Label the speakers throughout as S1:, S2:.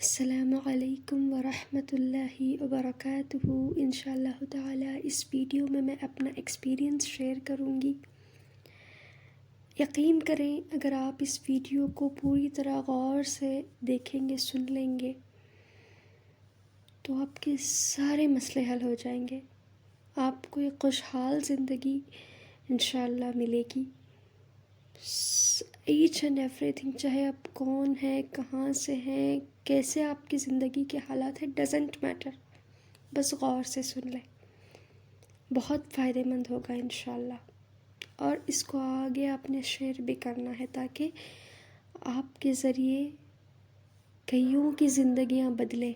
S1: السلام علیکم ورحمۃ اللہ وبرکاتہ۔ انشاءاللہ تعالی اس ویڈیو میں اپنا ایکسپیرینس شیئر کروں گی۔ یقین کریں اگر آپ اس ویڈیو کو پوری طرح غور سے دیکھیں گے، سن لیں گے، تو آپ کے سارے مسئلے حل ہو جائیں گے۔ آپ کو ایک خوشحال زندگی انشاءاللہ ملے گی۔ ایچ اینڈ ایوری تھنگ، چاہے آپ کون ہیں، کہاں سے ہیں، کیسے آپ کی زندگی کے حالات ہیں، ڈزنٹ میٹر، بس غور سے سن لیں، بہت فائدہ مند ہوگا انشاءاللہ۔ اور اس کو آگے آپ نے شیئر بھی کرنا ہے تاکہ آپ کے ذریعے کئیوں کی زندگیاں بدلیں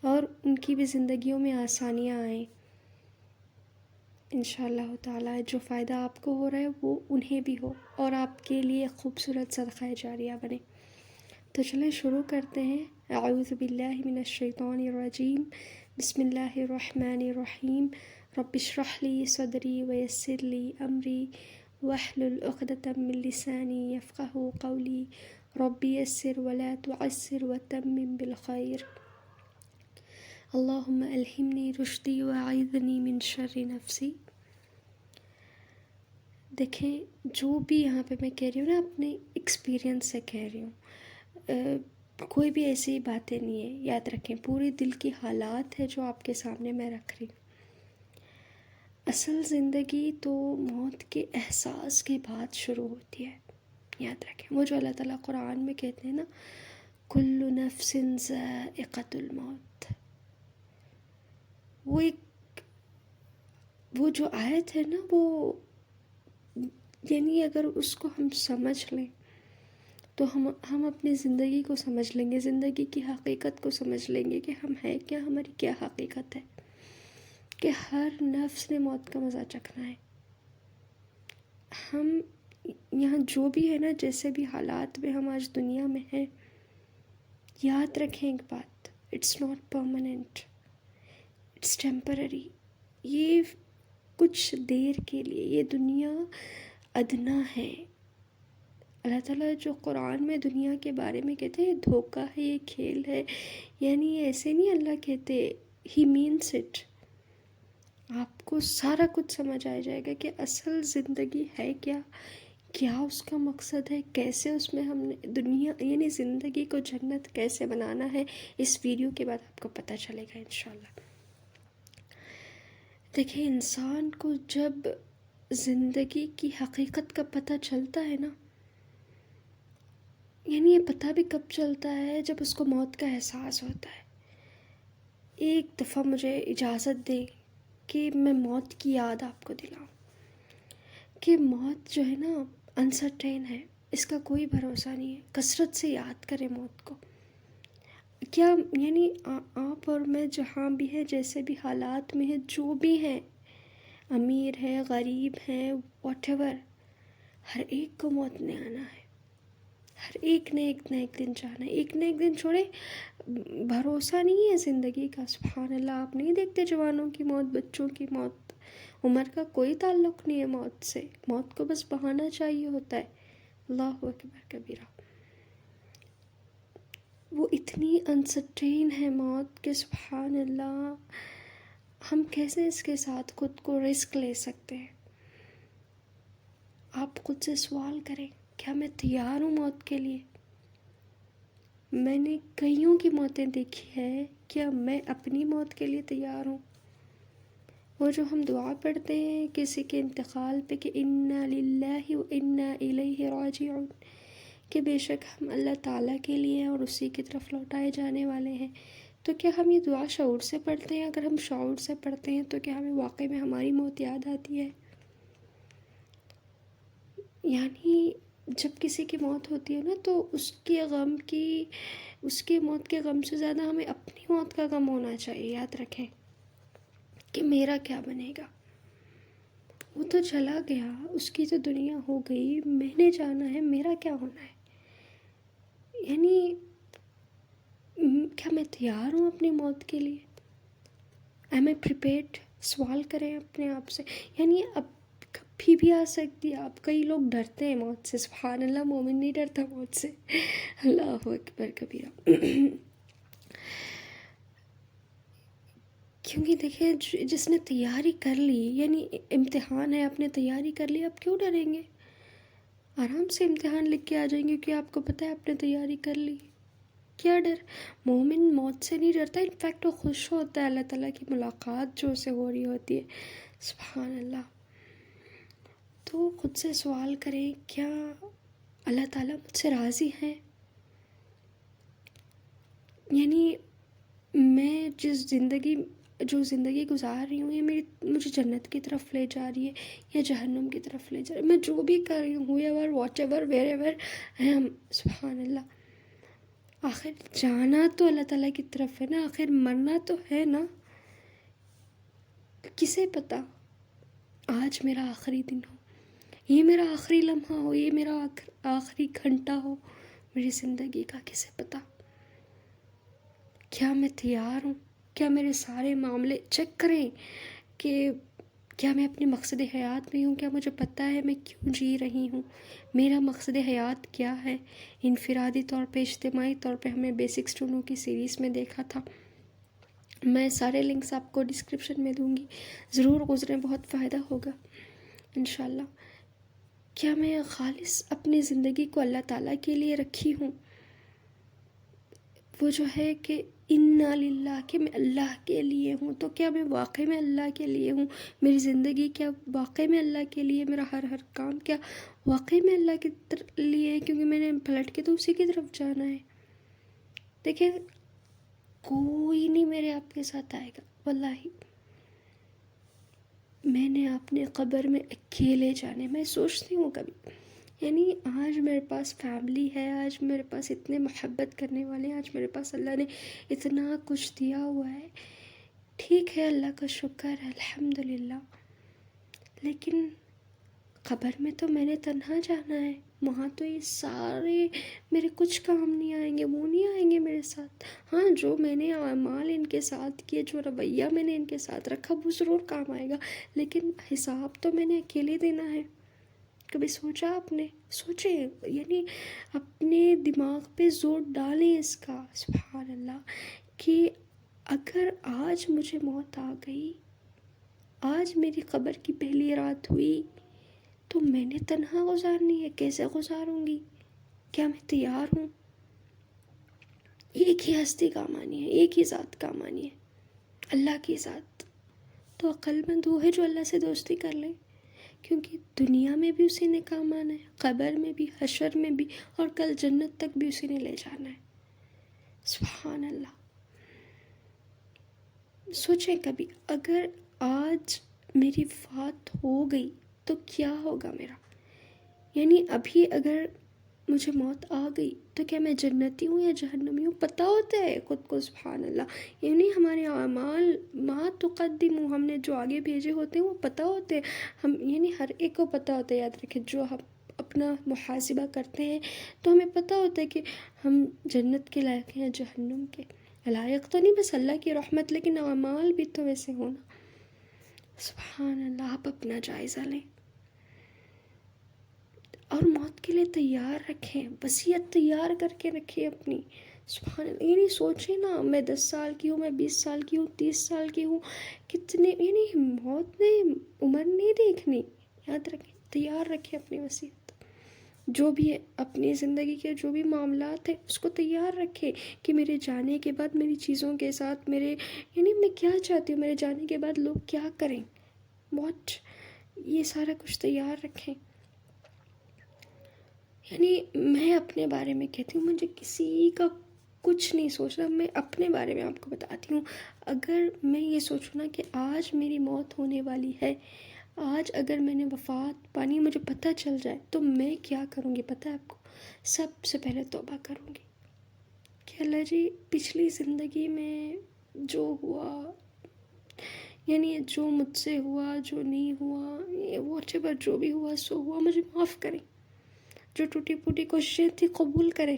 S1: اور ان کی بھی زندگیوں میں آسانیاں آئیں انشاءاللہ تعالی۔ جو فائدہ آپ کو ہو رہا ہے وہ انہیں بھی ہو اور آپ کے لیے خوبصورت صدقہ جاریہ بنے۔ تو چلیں شروع کرتے ہیں۔ اعوذ باللہ من الشیطان الرجیم، بسم اللہ الرحمن الرحیم۔ رب اشرح لی صدری ویسر لی امری واحلل عقدۃ من لسانی یفقہوا قولی رب یسر ولا تعسر وتمم بالخیر۔ اللہم الہمنی رشدی واعذنی من شر نفسی۔ دیکھیں، جو بھی یہاں پہ میں کہہ رہی ہوں نا، اپنے ایکسپیرینس سے کہہ رہی ہوں، کوئی بھی ایسی باتیں نہیں ہے، یاد رکھیں پوری دل کی حالات ہے جو آپ کے سامنے میں رکھ رہی ہوں۔ اصل زندگی تو موت کے احساس کے بعد شروع ہوتی ہے، یاد رکھیں۔ وہ جو اللہ تعالیٰ قرآن میں کہتے ہیں نا، کل نفس ذائقۃ الموت، وہ جو آیت ہے نا، وہ یعنی اگر اس کو ہم سمجھ لیں تو ہم اپنی زندگی کو سمجھ لیں گے، زندگی کی حقیقت کو سمجھ لیں گے کہ ہم ہیں کیا، ہماری کیا حقیقت ہے، کہ ہر نفس نے موت کا مزہ چکھنا ہے۔ ہم یہاں جو بھی ہے نا، جیسے بھی حالات میں ہم آج دنیا میں ہیں، یاد رکھیں ایک بات، it's not permanent, it's temporary. یہ کچھ دیر کے لیے، یہ دنیا ادنا ہے۔ اللہ تعالیٰ جو قرآن میں دنیا کے بارے میں کہتے ہیں، یہ دھوکہ ہے، یہ کھیل ہے، یعنی ایسے نہیں اللہ کہتے، ہی مینس اٹ۔ آپ کو سارا کچھ سمجھ آ جائے گا کہ اصل زندگی ہے کیا، کیا اس کا مقصد ہے، کیسے اس میں ہم نے دنیا یعنی زندگی کو جنت کیسے بنانا ہے۔ اس ویڈیو کے بعد آپ کو پتہ چلے گا انشاءاللہ۔ دیکھیں، انسان کو جب زندگی کی حقیقت کا پتہ چلتا ہے نا، یعنی یہ پتہ بھی کب چلتا ہے، جب اس کو موت کا احساس ہوتا ہے۔ ایک دفعہ مجھے اجازت دیں کہ میں موت کی یاد آپ کو دلاؤں، کہ موت جو ہے نا انسرٹین ہے، اس کا کوئی بھروسہ نہیں ہے۔ کثرت سے یاد کریں موت کو۔ کیا یعنی آپ اور میں جہاں بھی ہیں، جیسے بھی حالات میں ہیں، جو بھی ہیں، امیر ہے، غریب ہیں، واٹ ایور، ہر ایک کو موت نے آنا ہے۔ ہر ایک نے ایک نہ ایک دن جانا ہے۔ ایک نہ ایک دن چھوڑے، بھروسہ نہیں ہے زندگی کا، سبحان اللہ۔ آپ نہیں دیکھتے جوانوں کی موت، بچوں کی موت، عمر کا کوئی تعلق نہیں ہے موت سے۔ موت کو بس بہانا چاہیے ہوتا ہے۔ اللہ اکبر کبیرہ۔ وہ اتنی انسرٹین ہے موت کہ سبحان اللہ، ہم کیسے اس کے ساتھ خود کو رسک لے سکتے ہیں؟ آپ خود سے سوال کریں، کیا میں تیار ہوں موت کے لیے؟ میں نے کئیوں کی موتیں دیکھی ہے، کیا میں اپنی موت کے لیے تیار ہوں؟ وہ جو ہم دعا پڑھتے ہیں کسی کے انتقال پہ کہ انا للہ و انا الیہ راجعون، کہ بے شک ہم اللہ تعالیٰ کے لیے ہیں اور اسی کی طرف لوٹائے جانے والے ہیں، تو کیا ہم یہ دعا شعور سے پڑھتے ہیں؟ اگر ہم شعور سے پڑھتے ہیں تو کیا ہمیں واقعی میں ہماری موت یاد آتی ہے؟ یعنی جب کسی کی موت ہوتی ہے نا، تو اس کے موت کے غم سے زیادہ ہمیں اپنی موت کا غم ہونا چاہیے۔ یاد رکھیں کہ میرا کیا بنے گا، وہ تو چلا گیا، اس کی تو دنیا ہو گئی، میں نے جانا ہے، میرا کیا ہونا ہے؟ یعنی کیا میں تیار ہوں اپنی موت کے لیے؟ Am I prepared? سوال کریں اپنے آپ سے۔ یعنی اب کبھی بھی آ سکتی ہے۔ آپ کئی لوگ ڈرتے ہیں موت سے، سبحان اللہ، مومن نہیں ڈرتا موت سے۔ اللہ اکبر کبیرہ۔ کیونکہ دیکھیں جس نے تیاری کر لی، یعنی امتحان ہے، آپ نے تیاری کر لی، آپ کیوں ڈریں گے؟ آرام سے امتحان لکھ کے آ جائیں گے، کیونکہ آپ کو پتہ ہے آپ نے تیاری کر لی. کیا ڈر؟ مومن موت سے نہیں ڈرتا، انفیکٹ وہ خوش ہوتا ہے اللہ تعالیٰ کی ملاقات جو اسے ہو رہی ہوتی ہے. سبحان اللہ. تو خود سے سوال کریں، کیا اللہ تعالیٰ مجھ سے راضی ہیں؟ یعنی میں جو زندگی گزار رہی ہوں، یہ مجھے جنت کی طرف لے جا رہی ہے یا جہنم کی طرف لے جا رہی ہے؟ میں جو بھی کر رہی ہوں، ever what ever where ever سبحان اللہ. آخر جانا تو اللہ تعالیٰ کی طرف ہے نا، آخر مرنا تو ہے نا. کسے پتہ آج میرا آخری دن ہو، یہ میرا آخری لمحہ ہو، یہ میرا آخری گھنٹہ ہو میری زندگی کا، کسے پتہ. کیا میں تیار ہوں؟ کیا میرے سارے معاملے چیک کریں کہ کیا میں اپنے مقصد حیات میں ہوں؟ کیا مجھے پتہ ہے میں کیوں جی رہی ہوں؟ میرا مقصد حیات کیا ہے؟ انفرادی طور پہ، اجتماعی طور پہ ہم نے بیسکس ٹو نو کی سیریز میں دیکھا تھا. میں سارے لنکس آپ کو ڈسکرپشن میں دوں گی، ضرور گزریں، بہت فائدہ ہوگا انشاءاللہ. کیا میں خالص اپنی زندگی کو اللہ تعالیٰ کے لیے رکھی ہوں؟ وہ جو ہے کہ انا للہ، کہ میں اللہ کے لیے ہوں. تو کیا میں واقعی میں اللہ کے لیے ہوں؟ میری زندگی کیا واقعی میں اللہ کے لیے؟ میرا ہر کام کیا واقعی میں اللہ کے لیے ہے؟ کیونکہ میں نے پلٹ کے تو اسی کی طرف جانا ہے. دیکھیں کوئی نہیں میرے آپ کے ساتھ آئے گا، واللہ. میں نے اپنے قبر میں اکیلے جانے. میں سوچتی ہوں کبھی، یعنی آج میرے پاس فیملی ہے، آج میرے پاس اتنے محبت کرنے والے ہیں، آج میرے پاس اللہ نے اتنا کچھ دیا ہوا ہے. ٹھیک ہے، اللہ کا شکر ہے، الحمدللہ. لیکن قبر میں تو میں نے تنہا جانا ہے. وہاں تو یہ سارے میرے کچھ کام نہیں آئیں گے، وہ نہیں آئیں گے میرے ساتھ. ہاں، جو میں نے اعمال ان کے ساتھ کیے، جو رویہ میں نے ان کے ساتھ رکھا، وہ ضرور کام آئے گا، لیکن حساب تو میں نے اکیلے دینا ہے. کبھی سوچا آپ نے؟ سوچیں، یعنی اپنے دماغ پہ زور ڈالیں اس کا، سبحان اللہ، کہ اگر آج مجھے موت آ گئی، آج میری قبر کی پہلی رات ہوئی، تو میں نے تنہا گزارنی ہے. کیسے گزاروں گی؟ کیا میں تیار ہوں؟ ایک ہی ہستی کام آنی ہے، ایک ہی ذات کام آنی ہے، اللہ کی ذات. تو عقل مند وہ ہے جو اللہ سے دوستی کر لے، کیونکہ دنیا میں بھی اسی نے کام آنا ہے، قبر میں بھی، حشر میں بھی، اور کل جنت تک بھی اسی نے لے جانا ہے. سبحان اللہ. سوچیں کبھی، اگر آج میری وفات ہو گئی تو کیا ہوگا میرا؟ یعنی ابھی اگر مجھے موت آ گئی تو کیا میں جنتی ہوں یا جہنمی ہوں؟ پتہ ہوتا ہے خود کو، سبحان اللہ. یعنی ہمارے اعمال ما تقدموا، ہم نے جو آگے بھیجے ہوتے ہیں وہ پتہ ہوتے ہیں. ہم یعنی ہر ایک کو پتہ ہوتا ہے. یاد رکھیں، جو ہم اپنا محاسبہ کرتے ہیں تو ہمیں پتہ ہوتا ہے کہ ہم جنت کے لائق ہیں یا جہنم کے لائق. تو نہیں بس اللہ کی رحمت، لیکن اعمال بھی تو ویسے ہونا. سبحان اللہ. آپ اپنا جائزہ لیں اور موت کے لیے تیار رکھیں، وصیت تیار کر کے رکھیں اپنی. سبحان اللہ. یعنی سوچیں نا، میں 10 سال کی ہوں، میں 20 سال کی ہوں، 30 سال کی ہوں، کتنے، یعنی موت نے عمر نہیں دیکھنی. یاد رکھیں، تیار رکھیں اپنی وصیت. جو بھی ہے اپنی زندگی کے جو بھی معاملات ہیں اس کو تیار رکھیں کہ میرے جانے کے بعد میری چیزوں کے ساتھ یعنی میں کیا چاہتی ہوں، میرے جانے کے بعد لوگ کیا کریں، یہ سارا کچھ تیار رکھیں. یعنی میں اپنے بارے میں کہتی ہوں، مجھے کسی کا کچھ نہیں سوچنا. میں اپنے بارے میں آپ کو بتاتی ہوں. اگر میں یہ سوچوں نا کہ آج میری موت ہونے والی ہے، آج اگر میں نے وفات پانی مجھے پتہ چل جائے، تو میں کیا کروں گی پتہ ہے آپ کو؟ سب سے پہلے توبہ کروں گی کہ اللہ جی، پچھلی زندگی میں جو ہوا، یعنی جو مجھ سے ہوا، جو نہیں ہوا، واٹ ایور جو بھی ہوا سو ہوا، مجھے معاف کریں. جو ٹوٹی پھوٹی کوششیں تھی قبول کریں،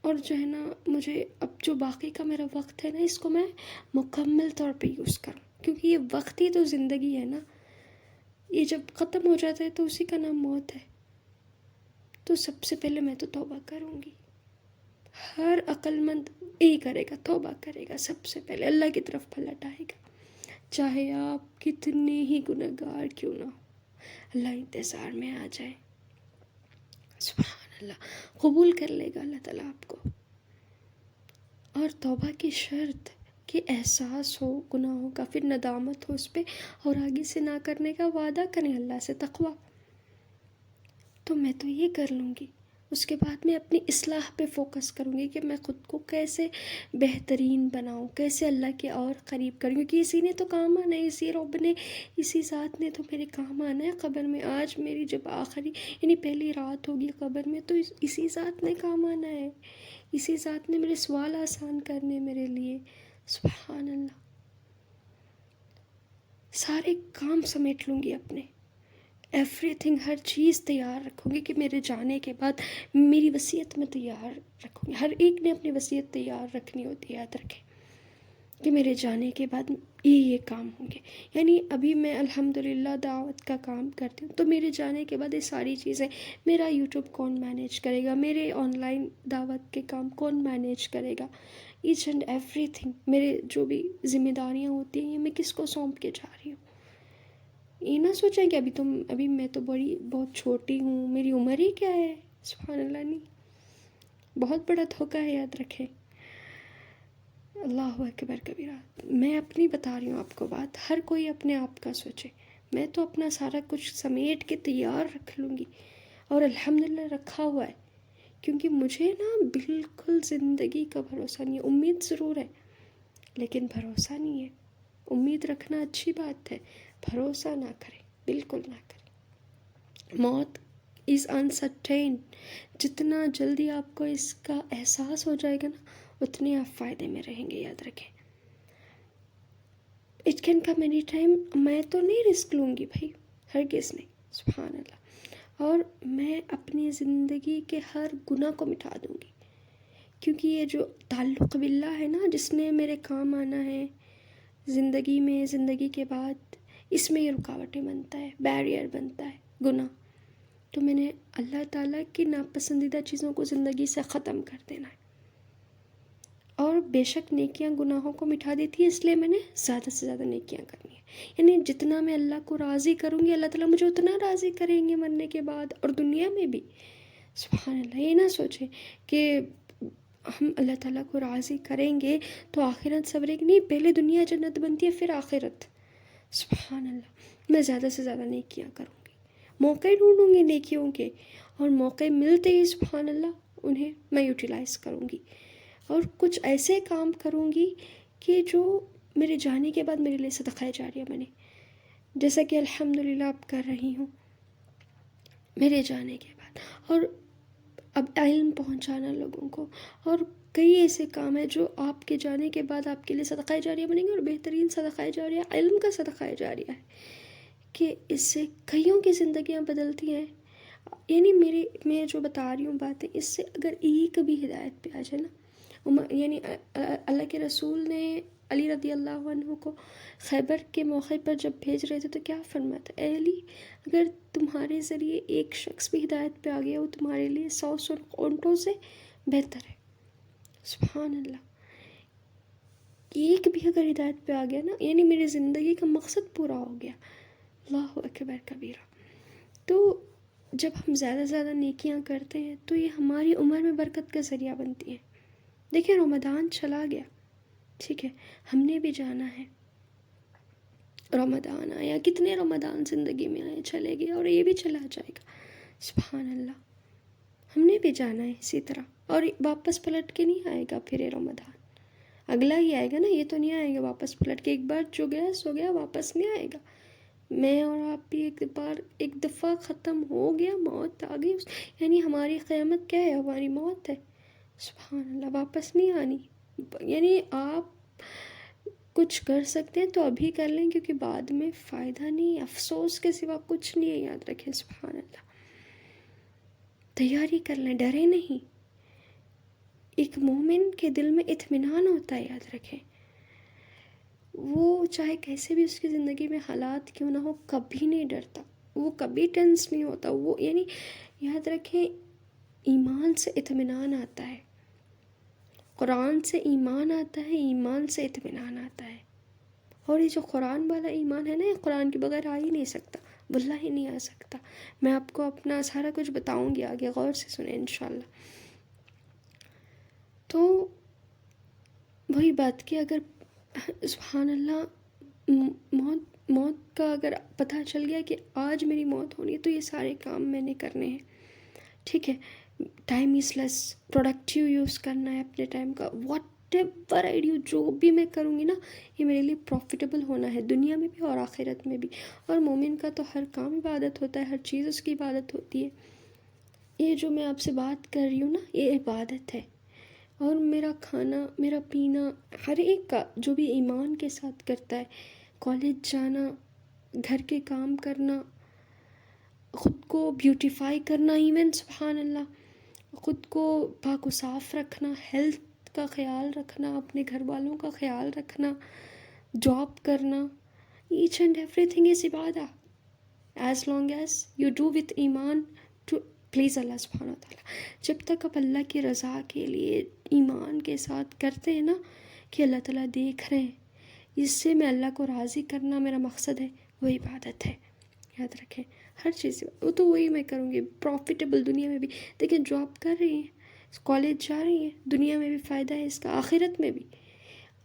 S1: اور جو ہے نا مجھے اب جو باقی کا میرا وقت ہے نا، اس کو میں مکمل طور پہ یوز کروں. کیونکہ یہ وقت ہی تو زندگی ہے نا، یہ جب ختم ہو جاتا ہے تو اسی کا نام موت ہے. تو سب سے پہلے میں تو توبہ کروں گی. ہر عقل مند یہی کرے گا، توبہ کرے گا، سب سے پہلے اللہ کی طرف پلٹ آئے گا، چاہے آپ کتنے ہی گنہگار کیوں نہ ہو، اللہ انتظار میں آ جائے، سبحان اللہ، قبول کر لے گا اللہ تعالیٰ آپ کو۔ اور توبہ کی شرط کہ احساس ہو گناہوں کا، پھر ندامت ہو اس پہ، اور آگے سے نہ کرنے کا وعدہ کریں اللہ سے، تقویٰ، تو میں تو یہ کر لوں گی، اس کے بعد میں اپنی اصلاح پہ فوکس کروں گی کہ میں خود کو کیسے بہترین بناؤں، کیسے اللہ کے اور قریب کروں، کیونکہ اسی نے تو کام آنا ہے، اسی رب نے، اسی ذات نے تو میرے کام آنا ہے قبر میں۔ آج میری جب آخری یعنی پہلی رات ہوگی قبر میں، تو اسی ذات نے کام آنا ہے، اسی ذات نے میرے سوال آسان کرنے میرے لیے، سبحان اللہ۔ سارے کام سمیٹ لوں گی اپنے، ایوری تھنگ، ہر چیز تیار رکھوں گی کہ میرے جانے کے بعد میری وصیت میں تیار رکھوں گی۔ ہر ایک نے اپنی وصیت تیار رکھنی ہوتی ہے، یاد رکھیں کہ میرے جانے کے بعد یہ کام ہوں گے۔ یعنی ابھی میں الحمدللہ دعوت کا کام کرتی ہوں، تو میرے جانے کے بعد یہ ساری چیزیں، میرا یوٹیوب کون مینیج کرے گا، میرے آن لائن دعوت کے کام کون مینیج کرے گا، ایچ اینڈ ایوری تھنگ، میرے جو بھی ذمہ داریاں ہوتی ہیں یہ میں کس کو سونپ کے جا رہی ہوں۔ یہ نہ سوچیں کہ ابھی میں تو بہت چھوٹی ہوں، میری عمر ہی کیا ہے، سبحان اللہ، نہیں، بہت بڑا دھوکہ ہے، یاد رکھیں۔ اللہ اکبر کبیرہ۔ میں اپنی بتا رہی ہوں آپ کو بات، ہر کوئی اپنے آپ کا سوچے، میں تو اپنا سارا کچھ سمیٹ کے تیار رکھ لوں گی، اور الحمدللہ رکھا ہوا ہے، کیونکہ مجھے نا بالکل زندگی کا بھروسہ نہیں ہے، امید ضرور ہے لیکن بھروسہ نہیں ہے۔ امید رکھنا اچھی بات ہے، بھروسہ نہ کریں، بالکل نہ کریں۔ موت از انسرٹین، جتنا جلدی آپ کو اس کا احساس ہو جائے گا نا، اتنے آپ فائدے میں رہیں گے، یاد رکھیں۔ It can come any time, میں تو نہیں رسک لوں گی بھائی، ہرگز نہیں، سبحان اللہ۔ اور میں اپنی زندگی کے ہر گناہ کو مٹا دوں گی، کیونکہ یہ جو تعلق باللہ ہے نا، جس نے میرے کام آنا ہے زندگی میں، زندگی کے بعد، اس میں یہ رکاوٹیں بنتا ہے، بیریئر بنتا ہے گناہ، تو میں نے اللہ تعالیٰ کی ناپسندیدہ چیزوں کو زندگی سے ختم کر دینا ہے۔ اور بے شک نیکیاں گناہوں کو مٹا دیتی ہے، اس لیے میں نے زیادہ سے زیادہ نیکیاں کرنی ہیں، یعنی جتنا میں اللہ کو راضی کروں گی، اللہ تعالیٰ مجھے اتنا راضی کریں گے مرنے کے بعد اور دنیا میں بھی، سبحان اللہ۔ یہ نہ سوچیں کہ ہم اللہ تعالیٰ کو راضی کریں گے تو آخرت سورے گی، نہیں، پہلے دنیا جنت بنتی ہے پھر آخرت، سبحان اللہ۔ میں زیادہ سے زیادہ نیکیاں کروں گی، موقع ڈھونڈوں گی نیکیوں کے، اور موقع ملتے ہی سبحان اللہ انہیں میں یوٹیلائز کروں گی، اور کچھ ایسے کام کروں گی کہ جو میرے جانے کے بعد میرے لیے صدقہ جاریہ بنے، جیسا کہ الحمدللہ اب کر رہی ہوں میرے جانے کے بعد۔ اور اب علم پہنچانا لوگوں کو، اور کئی ایسے کام ہیں جو آپ کے جانے کے بعد آپ کے لیے صدقہ جاریہ بنیں گے، اور بہترین صدقہ جاریہ علم کا صدقہ جاریہ ہے، کہ اس سے کئیوں کی زندگیاں بدلتی ہیں۔ یعنی میں جو بتا رہی ہوں باتیں، اس سے اگر ایک بھی ہدایت پہ آ جائے نا، یعنی اللہ کے رسول نے علی رضی اللہ عنہ کو خیبر کے موقع پر جب بھیج رہے تھے تو کیا فرمایا تھا، اے علی، اگر تمہارے ذریعے ایک شخص بھی ہدایت پہ آ گیا، وہ تمہارے لیے 100 اونٹوں سے بہتر ہے، سبحان اللہ۔ ایک بھی اگر ہدایت پہ آ گیا نا، یعنی میری زندگی کا مقصد پورا ہو گیا، اللہ اکبر کبیرہ۔ تو جب ہم زیادہ سے زیادہ نیکیاں کرتے ہیں تو یہ ہماری عمر میں برکت کا ذریعہ بنتی ہیں۔ دیکھیں، رمضان چلا گیا، ٹھیک ہے، ہم نے بھی جانا ہے، رمضان آیا، کتنے رمضان زندگی میں آئے، چلے گئے، اور یہ بھی چلا جائے گا، سبحان اللہ۔ ہم نے بھی جانا ہے اسی طرح، اور واپس پلٹ کے نہیں آئے گا پھر یہ رمضان، اگلا ہی آئے گا نا، یہ تو نہیں آئے گا واپس پلٹ کے، ایک بار جو گیا سو گیا، واپس نہیں آئے گا۔ میں اور آپ بھی ایک دفعہ ختم ہو گیا، موت آ گئی، یعنی ہماری قیامت کیا ہے، ہماری موت ہے، سبحان اللہ، واپس نہیں آنی۔ یعنی آپ کچھ کر سکتے ہیں تو ابھی کر لیں، کیونکہ بعد میں فائدہ نہیں، افسوس کے سوا کچھ نہیں ہے، یاد رکھیں، سبحان اللہ۔ تیاری کر لیں، ڈرے نہیں۔ ایک مومن کے دل میں اطمینان ہوتا ہے، یاد رکھیں، وہ چاہے کیسے بھی اس کی زندگی میں حالات کیوں نہ ہو، کبھی نہیں ڈرتا، وہ کبھی ٹینس نہیں ہوتا، وہ یعنی یاد رکھیں ایمان سے اطمینان آتا ہے، قرآن سے ایمان آتا ہے، ایمان سے اطمینان آتا ہے. اور یہ جو قرآن والا ایمان ہے نا، یہ قرآن کے بغیر آ ہی نہیں سکتا، واللہ ہی نہیں آ سکتا. میں آپ کو اپنا سارا کچھ بتاؤں گی آگے، غور سے سنیں انشاءاللہ. تو وہی بات کہ اگر سبحان اللہ موت کا اگر پتہ چل گیا کہ آج میری موت ہونی ہے، تو یہ سارے کام میں نے کرنے ہیں. ٹھیک ہے، time is less, productive use کرنا ہے اپنے ٹائم کا. واٹ ایور آئی ڈو، جو بھی میں کروں گی نا، یہ میرے لیے پروفیٹیبل ہونا ہے، دنیا میں بھی اور آخرت میں بھی. اور مومن کا تو ہر کام عبادت ہوتا ہے، ہر چیز اس کی عبادت ہوتی ہے. یہ جو میں آپ سے بات کر رہی ہوں نا، یہ عبادت ہے. اور میرا کھانا، میرا پینا، ہر ایک کا جو بھی ایمان کے ساتھ کرتا ہے، کالج جانا، گھر کے کام کرنا، خود کو بیوٹیفائی کرنا، ایون سبحان اللہ خود کو پاک و صاف رکھنا، ہیلتھ کا خیال رکھنا، اپنے گھر والوں کا خیال رکھنا، جاب کرنا، each and everything is عبادہ. As long as you do with ایمان ٹو پلیز اللہ سبحانہ وتعالیٰ. جب تک آپ اللہ کی رضا کے لیے ایمان کے ساتھ کرتے ہیں نا، کہ اللہ تعالیٰ دیکھ رہے ہیں، اس سے میں اللہ کو راضی کرنا میرا مقصد ہے، وہ عبادت ہے. یاد رکھیں، ہر چیز وہ تو وہی میں کروں گی، پروفیٹیبل دنیا میں بھی. دیکھیں جو آپ کر رہی ہیں، کالج جا رہی ہیں، دنیا میں بھی فائدہ ہے اس کا، آخرت میں بھی.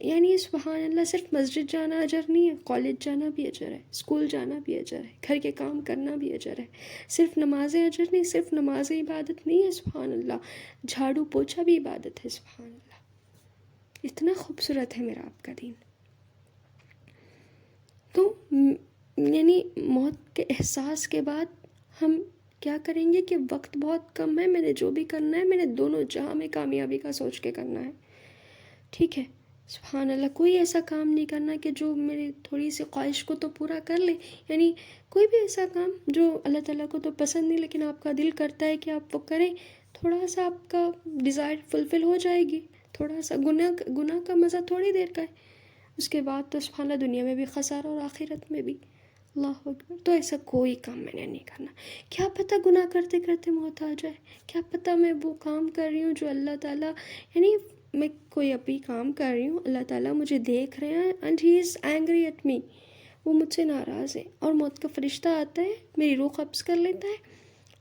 S1: یعنی سبحان اللہ صرف مسجد جانا اجر نہیں ہے، کالج جانا بھی اجر ہے، اسکول جانا بھی اجر ہے، گھر کے کام کرنا بھی اجر ہے. صرف نمازیں اجر نہیں، صرف نمازیں عبادت نہیں ہے، سبحان اللہ جھاڑو پوچھا بھی عبادت ہے. سبحان اللہ، اتنا خوبصورت ہے میرا آپ کا دین. تو یعنی موت کے احساس کے بعد ہم کیا کریں گے کہ وقت بہت کم ہے، میں نے جو بھی کرنا ہے، میں نے دونوں جہاں میں کامیابی کا سوچ کے کرنا ہے. ٹھیک ہے، سبحان اللہ کوئی ایسا کام نہیں کرنا کہ جو میری تھوڑی سی خواہش کو تو پورا کر لے. یعنی کوئی بھی ایسا کام جو اللہ تعالیٰ کو تو پسند نہیں، لیکن آپ کا دل کرتا ہے کہ آپ وہ کریں، تھوڑا سا آپ کا ڈیزائر فلفل ہو جائے گی. تھوڑا سا گناہ کا مزہ تھوڑی دیر کا ہے، اس کے بعد تو سبحان اللہ دنیا میں بھی خسارہ اور آخرت میں بھی. اللہ اکبر. تو ایسا کوئی کام میں نے نہیں کرنا. کیا پتہ گناہ کرتے کرتے موت آ جائے، کیا پتہ میں وہ کام کر رہی ہوں جو اللہ تعالیٰ، یعنی میں کوئی ابھی کام کر رہی ہوں، اللہ تعالیٰ مجھے دیکھ رہے ہیں and he is angry at me, وہ مجھ سے ناراض ہے. اور موت کا فرشتہ آتا ہے، میری روح قبض کر لیتا ہے،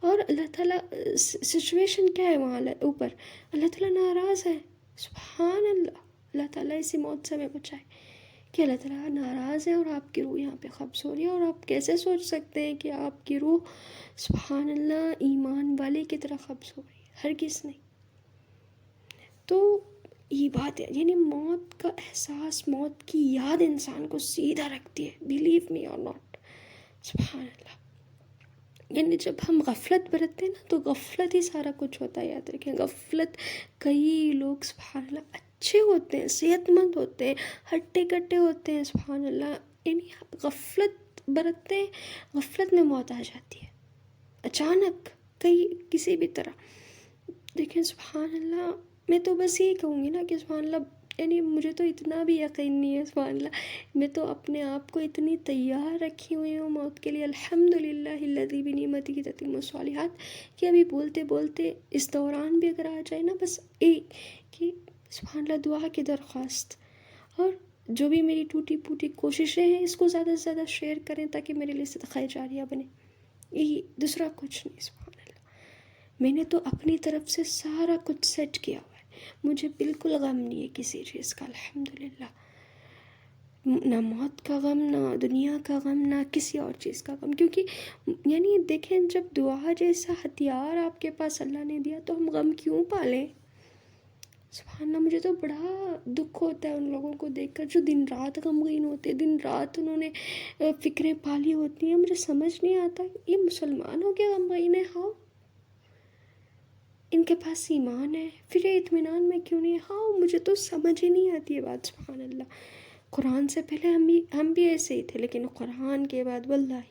S1: اور اللہ تعالیٰ سچویشن کیا ہے وہاں اوپر، اللہ تعالیٰ ناراض ہے. سبحان اللہ، اللہ تعالیٰ اسی موت سے ہمیں بچائے کہ اللہ تعالیٰ ناراض ہے اور آپ کی روح یہاں پہ قبض ہو رہی ہے. اور آپ کیسے سوچ سکتے ہیں کہ آپ کی روح سبحان اللہ ایمان والے کی طرح قبض ہو رہی ہے؟ ہرگز نہیں. تو یہ بات ہے، یعنی موت کا احساس، موت کی یاد انسان کو سیدھا رکھتی ہے، بیلیو می اور ناٹ. سبحان اللہ. یعنی جب ہم غفلت برتتے ہیں نا، تو غفلت ہی سارا کچھ ہوتا ہے. یاد رکھیں، غفلت. کئی لوگ سبحان اللہ اچھے ہوتے ہیں، صحت مند ہوتے ہیں، ہٹے کٹے ہوتے ہیں، سبحان اللہ، یعنی غفلت برتتے ہیں، غفلت میں موت آ جاتی ہے اچانک، کسی بھی طرح. دیکھیں سبحان اللہ، میں تو بس یہی کہوں گی نا کہ سبحان اللہ، یعنی مجھے تو اتنا بھی یقین نہیں ہے، سبحان اللہ میں تو اپنے آپ کو اتنی تیار رکھی ہوئی ہوں موت کے لیے، الحمدللہ الذی بنعمتہ تتم الصالحات، کہ ابھی بولتے بولتے اس دوران بھی اگر آ جائے نا، بس ایک کہ سبحان اللہ دعا کی درخواست. اور جو بھی میری ٹوٹی پھوٹی کوششیں ہیں، اس کو زیادہ سے زیادہ شیئر کریں تاکہ میرے لیے صدقہ جاریہ بنے. یہی، دوسرا کچھ نہیں. سبحان اللہ، میں نے تو اپنی طرف سے سارا کچھ سیٹ کیا ہوا ہے، مجھے بالکل غم نہیں ہے کسی چیز کا، الحمدللہ. نہ موت کا غم، نہ دنیا کا غم، نہ کسی اور چیز کا غم. کیونکہ یعنی دیکھیں، جب دعا جیسا ہتھیار آپ کے پاس اللہ نے دیا، تو ہم غم کیوں پالیں؟ سبحان اللہ، مجھے تو بڑا دکھ ہوتا ہے ان لوگوں کو دیکھ کر جو دن رات غمگین ہوتے، دن رات انہوں نے فکریں پالی ہوتی ہیں. مجھے سمجھ نہیں آتا یہ مسلمان ہو کے غمگین ہے؟ ہاؤ؟ ان کے پاس ایمان ہے، پھر یہ اطمینان میں کیوں نہیں ہے؟ ہاں، مجھے تو سمجھ ہی نہیں آتی یہ بات. سبحان اللہ، قرآن سے پہلے ہم بھی ایسے ہی تھے، لیکن قرآن کے بعد واللہ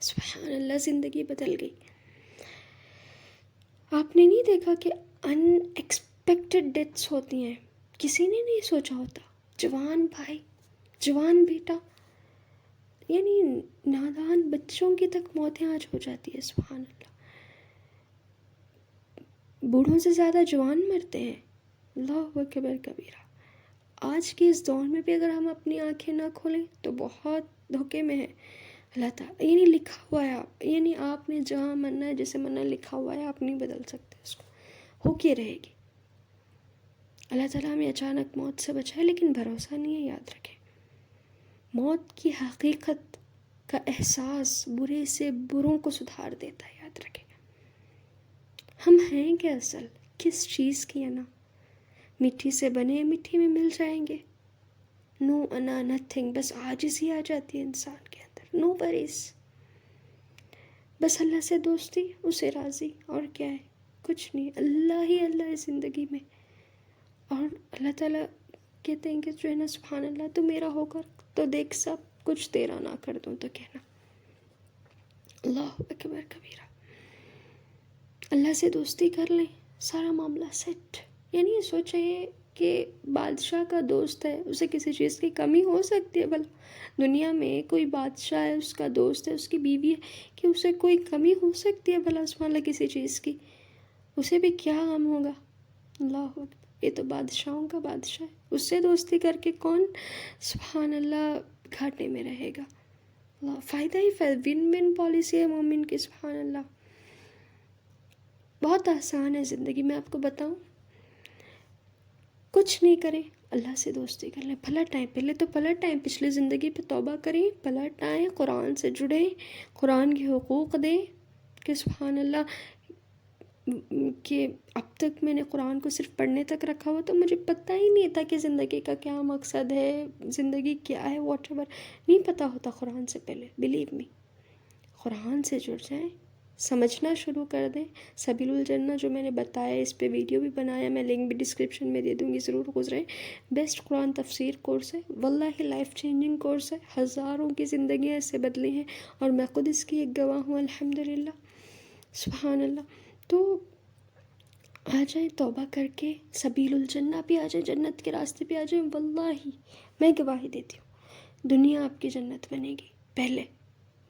S1: سبحان اللہ زندگی بدل گئی. آپ نے نہیں دیکھا کہ ان ایکسپیکٹڈ ڈیتھس ہوتی ہیں، کسی نے نہیں سوچا ہوتا. جوان بھائی، جوان بیٹا، یعنی نادان بچوں کی تک موتیں آج ہو جاتی ہے. سبحان اللہ، بوڑھوں سے زیادہ جوان مرتے ہیں. اللہ اکبر کبیرہ. آج کے اس دور میں بھی اگر ہم اپنی آنکھیں نہ کھولیں تو بہت دھوکے میں ہیں. اللہ تعالیٰ یعنی لکھا ہوا ہے، یعنی آپ نے جہاں مننا ہے جسے مننا لکھا ہوا ہے، آپ نہیں بدل سکتے اس کو، ہو کے رہے گی. اللہ تعالیٰ ہمیں اچانک موت سے بچائے، لیکن بھروسہ نہیں ہے. یاد رکھیں موت کی حقیقت کا احساس برے سے بروں کو سدھار دیتا ہے. یاد رکھیں ہم ہیں کیا اصل، کس چیز کی انا. مٹی سے بنے مٹی میں مل جائیں گے. نو انا نتھنگ، بس عاجزی آ جاتی ہے انسان کے اندر. نو وریز، بس اللہ سے دوستی، اسے راضی، اور کیا ہے، کچھ نہیں. اللہ ہی اللہ ہے زندگی میں. اور اللہ تعالیٰ کہتے ہیں کہ جو ہے نا سبحان اللہ، تو میرا ہو کر تو دیکھ سب کچھ تیرا نہ کر دوں تو کہنا. اللہ اکبر کبیرہ. اللہ سے دوستی کر لیں، سارا معاملہ سیٹ. یعنی یہ سوچیں کہ بادشاہ کا دوست ہے، اسے کسی چیز کی کمی ہو سکتی ہے بھلا؟ دنیا میں کوئی بادشاہ ہے، اس کا دوست ہے، اس کی بیوی ہے، کہ اسے کوئی کمی ہو سکتی ہے بھلا سبحان اللہ کسی چیز کی؟ اسے بھی کیا غم ہوگا. اللہ اکبر. یہ تو بادشاہوں کا بادشاہ ہے، اس سے دوستی کر کے کون سبحان اللہ گھاٹے میں رہے گا. اللہ فائدہ ہی فائدہ، ون ون پالیسی ہے مومن کی. سبحان اللہ بہت آسان ہے زندگی. میں آپ کو بتاؤں، کچھ نہیں کریں، اللہ سے دوستی کر لیں. پلٹ آئیں، پہلے تو پلٹ آئیں، پچھلی زندگی پہ توبہ کریں، پلٹ آئیں، قرآن سے جڑیں، قرآن کے حقوق دیں. کہ سبحان اللہ کہ اب تک میں نے قرآن کو صرف پڑھنے تک رکھا ہوا، تو مجھے پتہ ہی نہیں تھا کہ زندگی کا کیا مقصد ہے، زندگی کیا ہے، واٹ ایور نہیں پتہ ہوتا قرآن سے پہلے. بلیو می، قرآن سے جڑ جائیں، سمجھنا شروع کر دیں. سبیل الجنہ جو میں نے بتایا، اس پہ ویڈیو بھی بنایا، میں لنک بھی ڈسکرپشن میں دے دوں گی، ضرور گزریں. بیسٹ قرآن تفسیر کورس ہے، واللہ لائف چینجنگ کورس ہے. ہزاروں کی زندگیاں اس سے بدلی ہیں، اور میں خود اس کی ایک گواہ ہوں الحمدللہ. سبحان اللہ. تو آ جائیں توبہ کر کے، سبیل الجنہ پہ آ جائیں، جنت کے راستے پہ آ جائیں. واللہ میں گواہی دیتی ہوں دنیا آپ کی جنت بنے گی پہلے.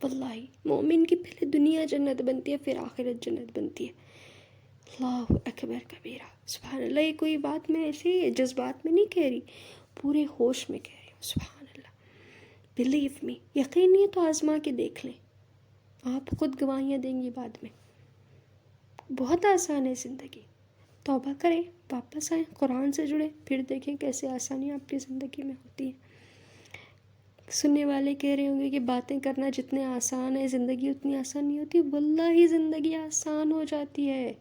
S1: واللہ مومن کی پہلے دنیا جنت بنتی ہے، پھر آخرت جنت بنتی ہے. اللہ اکبر کبیرہ. سبحان اللہ. یہ کوئی بات میں ایسے جذبات میں نہیں کہہ رہی، پورے ہوش میں کہہ رہی ہوں. سبحان اللہ. Believe me. یقین نہیں ہے تو آزما کے دیکھ لیں، آپ خود گواہیاں دیں گی بعد میں. بہت آسان ہے زندگی. توبہ کریں، واپس آئیں، قرآن سے جڑیں، پھر دیکھیں کیسے آسانی آپ کی زندگی میں ہوتی ہے. سننے والے کہہ رہے ہوں گے کہ باتیں کرنا جتنے آسان ہے زندگی اتنی آسان نہیں ہوتی. واللہ زندگی آسان ہو جاتی ہے.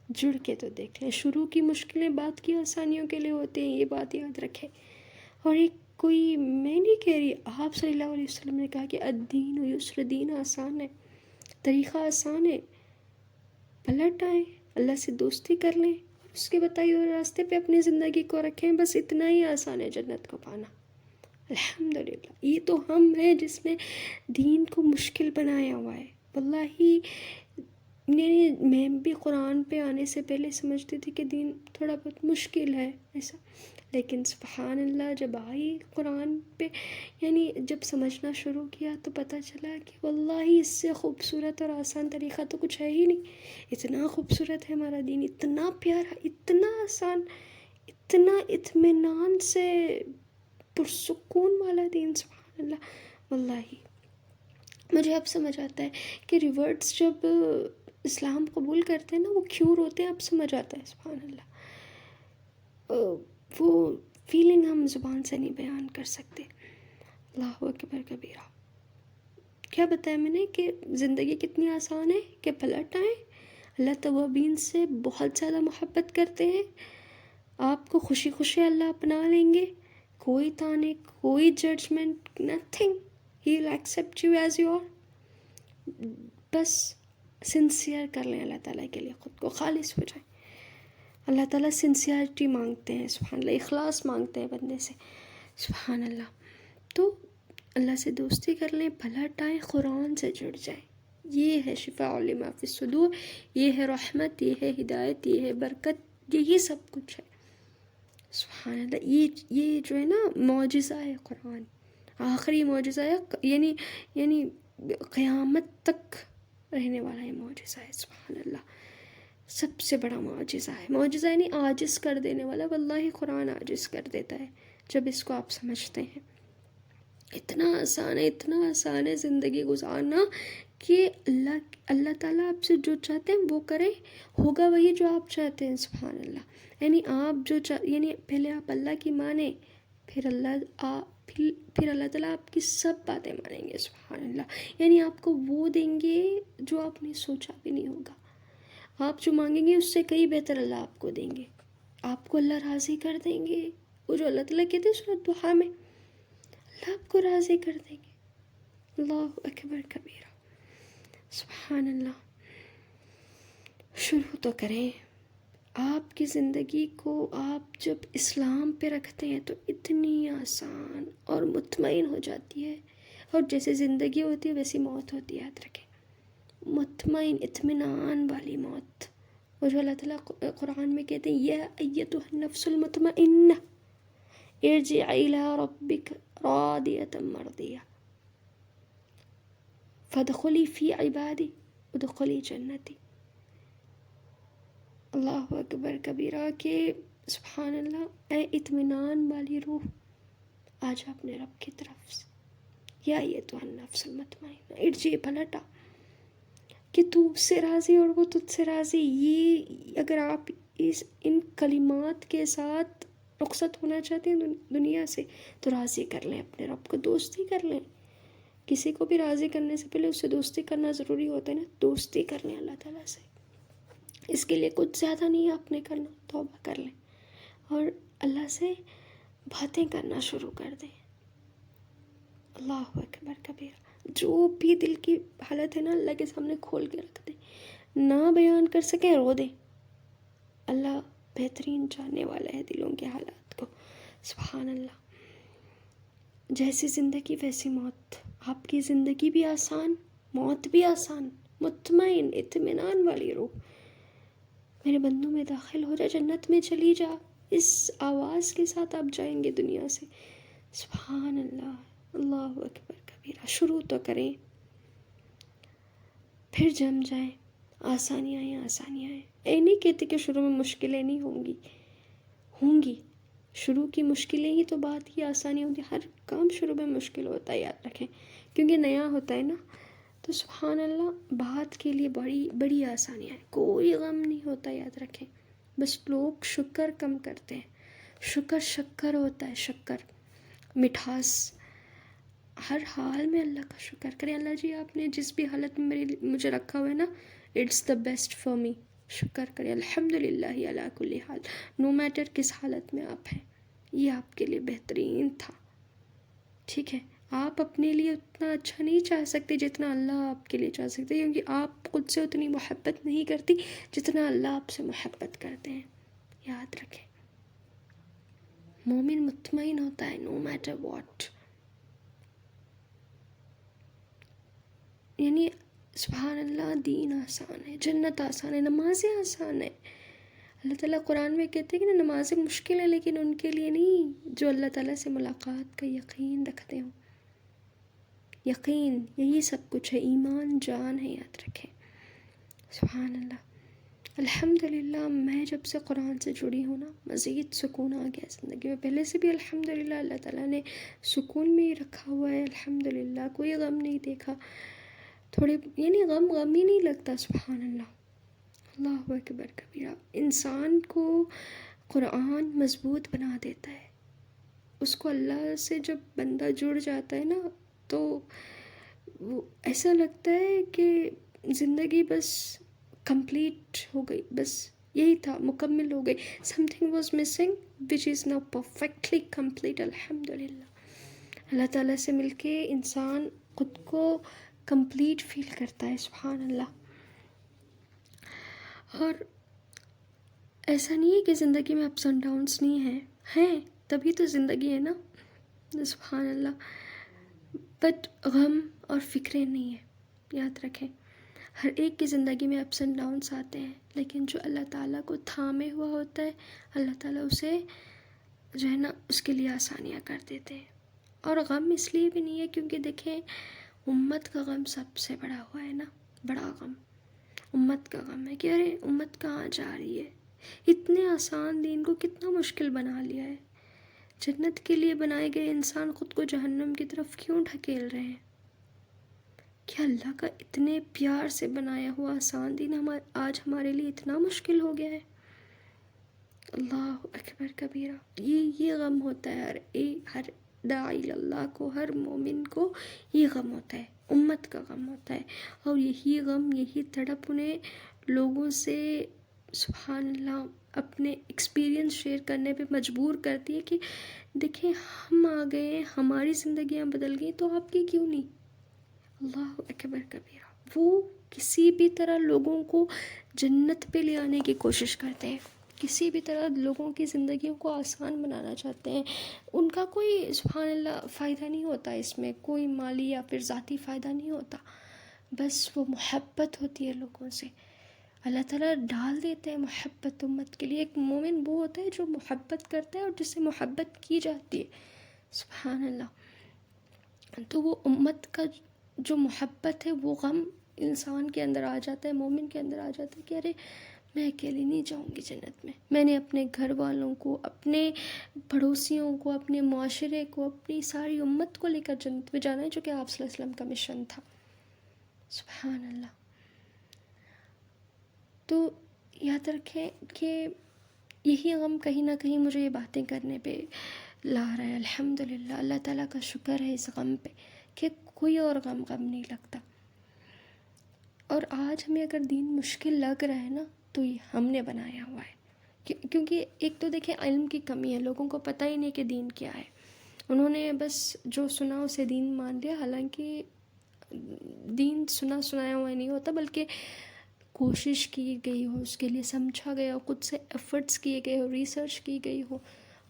S1: جڑ کے تو دیکھ لیں. شروع کی مشکلیں بعد کی آسانیوں کے لیے ہوتی ہیں، یہ بات یاد رکھیں. اور ایک کوئی میں نہیں کہہ رہی، آپ صلی اللہ علیہ وسلم نے کہا کہ الدین یسر، دین آسان ہے، طریقہ آسان ہے. پلٹ آئیں، اللہ سے دوستی کر لیں، اور اس کے بتائے ہوئے راستے پہ اپنی زندگی کو رکھیں. بس اتنا ہی آسان ہے جنت کو پانا. الحمدللہ. یہ تو ہم ہیں جس نے دین کو مشکل بنایا ہوا ہے. واللہ میں بھی قرآن پہ آنے سے پہلے سمجھتی تھی کہ دین تھوڑا بہت مشکل ہے ایسا، لیکن سبحان اللہ جب آئی قرآن پہ، یعنی جب سمجھنا شروع کیا تو پتہ چلا کہ واللہ اس سے خوبصورت اور آسان طریقہ تو کچھ ہے ہی نہیں. اتنا خوبصورت ہے ہمارا دین، اتنا پیارا، اتنا آسان، اتنا اطمینان سے پرسکون والا دین. سبحان اللہ. واللہ مجھے اب سمجھ آتا ہے کہ ریورڈز جب اسلام قبول کرتے ہیں نا وہ کیوں روتے ہیں، اب سمجھ آتا ہے. سبحان اللہ. وہ فیلنگ ہم زبان سے نہیں بیان کر سکتے. اللہ اکبر کبیرہ. کیا بتایا میں نے کہ زندگی کتنی آسان ہے کہ پلٹ آئیں. اللہ توابین سے بہت زیادہ محبت کرتے ہیں. آپ کو خوشی خوشی اللہ اپنا لیں گے، کوئی تانے، کوئی judgement, nothing. He will accept you as you are. بس سنسیئر کر لیں اللہ تعالیٰ کے لیے، خود کو خالص ہو جائیں. اللہ تعالیٰ سنسیئرٹی مانگتے ہیں. سبحان اللہ. اخلاص مانگتے ہیں بندے سے. سبحان اللہ. تو اللہ سے دوستی کر لیں، پلٹ آئیں، قرآن سے جڑ جائیں. یہ ہے شفاء لما فی الصدور، یہ ہے رحمت، یہ ہے ہدایت، یہ ہے برکت، یہ سب کچھ ہے. سبحان اللہ. یہ جو ہے نا معجزہ ہے قرآن، آخری معجزہ ہے، یعنی قیامت تک رہنے والا یہ معجزہ ہے. سبحان اللہ. سب سے بڑا معجزہ ہے. معجزہ یعنی عاجز کر دینے والا. واللہ قرآن عاجز کر دیتا ہے جب اس کو آپ سمجھتے ہیں. اتنا آسان ہے زندگی گزارنا کہ اللہ تعالیٰ آپ سے جو چاہتے ہیں وہ کریں، ہوگا وہی جو آپ چاہتے ہیں. سبحان اللہ. یعنی آپ یعنی پہلے آپ اللہ کی مانیں، پھر اللہ تعالیٰ آپ کی سب باتیں مانیں گے. سبحان اللہ. یعنی آپ کو وہ دیں گے جو آپ نے سوچا بھی نہیں ہوگا. آپ جو مانگیں گے اس سے کئی بہتر اللہ آپ کو دیں گے. آپ کو اللہ راضی کر دیں گے. وہ جو اللہ تعالیٰ کہتے ہیں سورۃ دہا میں، اللہ آپ کو راضی کر دیں گے. اللہ اکبر کبیرہ. سبحان اللہ. شروع تو کریں. آپ کی زندگی کو آپ جب اسلام پہ رکھتے ہیں تو اتنی آسان اور مطمئن ہو جاتی ہے. اور جیسے زندگی ہوتی ہے ویسی موت ہوتی ہے. یاد رکھیں، مطمئن اطمینان والی موت. اور جو اللہ تعالیٰ قرآن میں کہتے ہیں یا ایتھا النفس المطمئنہ ارجعی الی ربک راضیۃ مرضیہ فادخلی فی عبادی ادخلی جنتی. اللہ اکبر کبیرہ. کہ سبحان اللہ، اے اطمینان والی روح، آج اپنے رب کی طرف سے. یا ایتھا النفس المطمئنہ ارجعی، پلٹا کہ تو اس سے راضی اور وہ تجھ سے راضی. یہ اگر آپ ان کلمات کے ساتھ رخصت ہونا چاہتے ہیں دنیا سے تو راضی کر لیں اپنے رب کو. دوستی کر لیں. کسی کو بھی راضی کرنے سے پہلے اس سے دوستی کرنا ضروری ہوتا ہے نا. دوستی کر لیں اللہ تعالیٰ سے. اس کے لیے کچھ زیادہ نہیں آپ نے کرنا. توبہ کر لیں اور اللہ سے باتیں کرنا شروع کر دیں. اللہ اکبر کبیرہ. جو بھی دل کی حالت ہے نا اللہ کے سامنے کھول کے رکھ دیں. نہ بیان کر سکیں رو دیں. اللہ بہترین جاننے والا ہے دلوں کے حالات کو. سبحان اللہ. جیسی زندگی ویسی موت. آپ کی زندگی بھی آسان، موت بھی آسان. مطمئن اطمینان والی روح، میرے بندوں میں داخل ہو جا، جنت میں چلی جا. اس آواز کے ساتھ آپ جائیں گے دنیا سے. سبحان اللہ. اللہ اکبر کبیرہ. شروع تو کریں، پھر جم جائیں. آسانیاں ہیں، آسانیاں ہیں. نہیں کہتے کہ شروع میں مشکلیں نہیں ہوں گی. شروع کی مشکلیں ہی تو بات کی آسانیاں ہوتی. ہر کام شروع میں مشکل ہوتا ہے، یاد رکھیں، کیونکہ نیا ہوتا ہے نا. تو سبحان اللہ بات کے لیے بڑی بڑی آسانیاں ہیں. کوئی غم نہیں ہوتا، یاد رکھیں. بس لوگ شکر کم کرتے ہیں. شکر ہوتا ہے. شکر مٹھاس. ہر حال میں اللہ کا شکر کریں. اللہ جی آپ نے جس بھی حالت میں مجھے رکھا ہوا ہے نا، it's the best for me. شکر کریں. الحمدللہ علی کل حال. نو میٹر کس حالت میں آپ ہیں، یہ آپ کے لیے بہترین تھا. ٹھیک ہے. آپ اپنے لیے اتنا اچھا نہیں چاہ سکتے جتنا اللہ آپ کے لیے چاہ سکتے، کیونکہ آپ خود سے اتنی محبت نہیں کرتی جتنا اللہ آپ سے محبت کرتے ہیں. یاد رکھیں. مومن مطمئن ہوتا ہے نو میٹر واٹ. یعنی سبحان اللہ، دین آسان ہے، جنت آسان ہے، نمازیں آسان ہے. اللہ تعالیٰ قرآن میں کہتے ہیں کہ نمازیں مشکل ہیں، لیکن ان کے لیے نہیں جو اللہ تعالیٰ سے ملاقات کا یقین رکھتے ہوں. یقین یہی سب کچھ ہے. ایمان جان ہے، یاد رکھیں. سبحان اللہ. الحمدللہ میں جب سے قرآن سے جڑی ہوں نا، مزید سکون آ گیا زندگی میں. پہلے سے بھی الحمدللہ اللہ تعالیٰ نے سکون میں ہی رکھا ہوا ہے. الحمدللہ کوئی غم نہیں دیکھا. تھوڑے یعنی غم ہی نہیں لگتا. سبحان اللہ. اللہ اکبر کبیرہ. انسان کو قرآن مضبوط بنا دیتا ہے. اس کو اللہ سے جب بندہ جڑ جاتا ہے نا تو وہ ایسا لگتا ہے کہ زندگی بس کمپلیٹ ہو گئی. بس یہی تھا، مکمل ہو گئی. Some thing was missing which is now perfectly complete. الحمدللہ. اللہ تعالیٰ سے مل کے انسان خود کو کمپلیٹ فیل کرتا ہے. سبحان اللہ. اور ایسا نہیں ہے کہ زندگی میں اپس اینڈ ڈاؤنس نہیں ہیں تبھی تو زندگی ہے نا. سبحان اللہ. بٹ غم اور فکریں نہیں ہیں. یاد رکھیں ہر ایک کی زندگی میں اپس اینڈ ڈاؤنس آتے ہیں، لیکن جو اللہ تعالیٰ کو تھامے ہوا ہوتا ہے اللہ تعالیٰ اسے جو ہے نا اس کے لیے آسانیاں کر دیتے ہیں. اور غم اس لیے بھی نہیں ہے کیونکہ دیکھیں امت کا غم سب سے بڑا ہوا ہے نا، بڑا غم. امت کا غم ہے کہ ارے امت کہاں جا رہی ہے، اتنے آسان دین کو کتنا مشکل بنا لیا ہے، جنت کے لیے بنائے گئے انسان خود کو جہنم کی طرف کیوں ڈھکیل رہے ہیں؟ کہ اللہ کا اتنے پیار سے بنایا ہوا آسان دین آج ہمارے لیے اتنا مشکل ہو گیا ہے۔ اللہ اکبر کبیرہ، یہ غم ہوتا ہے ہر داعی اللہ کو، ہر مومن کو یہ غم ہوتا ہے، امت کا غم ہوتا ہے، اور یہی غم، یہی تڑپ انہیں لوگوں سے سبحان اللہ اپنے ایکسپیرینس شیئر کرنے پہ مجبور کرتی ہے کہ دیکھیں ہم آ گئے، ہماری زندگیاں بدل گئی تو آپ کی کیوں نہیں؟ اللہ اکبر کبیرہ، وہ کسی بھی طرح لوگوں کو جنت پہ لے آنے کی کوشش کرتے ہیں، کسی بھی طرح لوگوں کی زندگیوں کو آسان بنانا چاہتے ہیں، ان کا کوئی سبحان اللہ فائدہ نہیں ہوتا، اس میں کوئی مالی یا پھر ذاتی فائدہ نہیں ہوتا، بس وہ محبت ہوتی ہے لوگوں سے، اللہ تعالیٰ ڈال دیتے ہیں محبت امت کے لیے۔ ایک مومن وہ ہوتا ہے جو محبت کرتا ہے اور جس سے محبت کی جاتی ہے، سبحان اللہ، تو وہ امت کا جو محبت ہے وہ غم انسان کے اندر آ جاتا ہے، مومن کے اندر آ جاتا ہے کہ ارے میں اکیلی نہیں جاؤں گی جنت میں نے اپنے گھر والوں کو، اپنے پڑوسیوں کو، اپنے معاشرے کو، اپنی ساری امت کو لے کر جنت میں جانا ہے، جو کہ آپ صلی اللہ علیہ وسلم کا مشن تھا، سبحان اللہ۔ تو یاد رکھیں کہ یہی غم کہیں نہ کہیں مجھے یہ باتیں کرنے پہ لا رہا ہے، الحمدللہ، اللہ تعالیٰ کا شکر ہے اس غم پہ کہ کوئی اور غم نہیں لگتا۔ اور آج ہمیں اگر دین مشکل لگ رہا ہے نا تو یہ ہم نے بنایا ہوا ہے، کیونکہ ایک تو دیکھیں علم کی کمی ہے، لوگوں کو پتہ ہی نہیں کہ دین کیا ہے، انہوں نے بس جو سنا اسے دین مان لیا، حالانکہ دین سنا سنایا ہوا نہیں ہوتا، بلکہ کوشش کی گئی ہو، اس کے لیے سمجھا گیا ہو، خود سے ایفرٹس کیے گئے ہو، ریسرچ کی گئی ہو،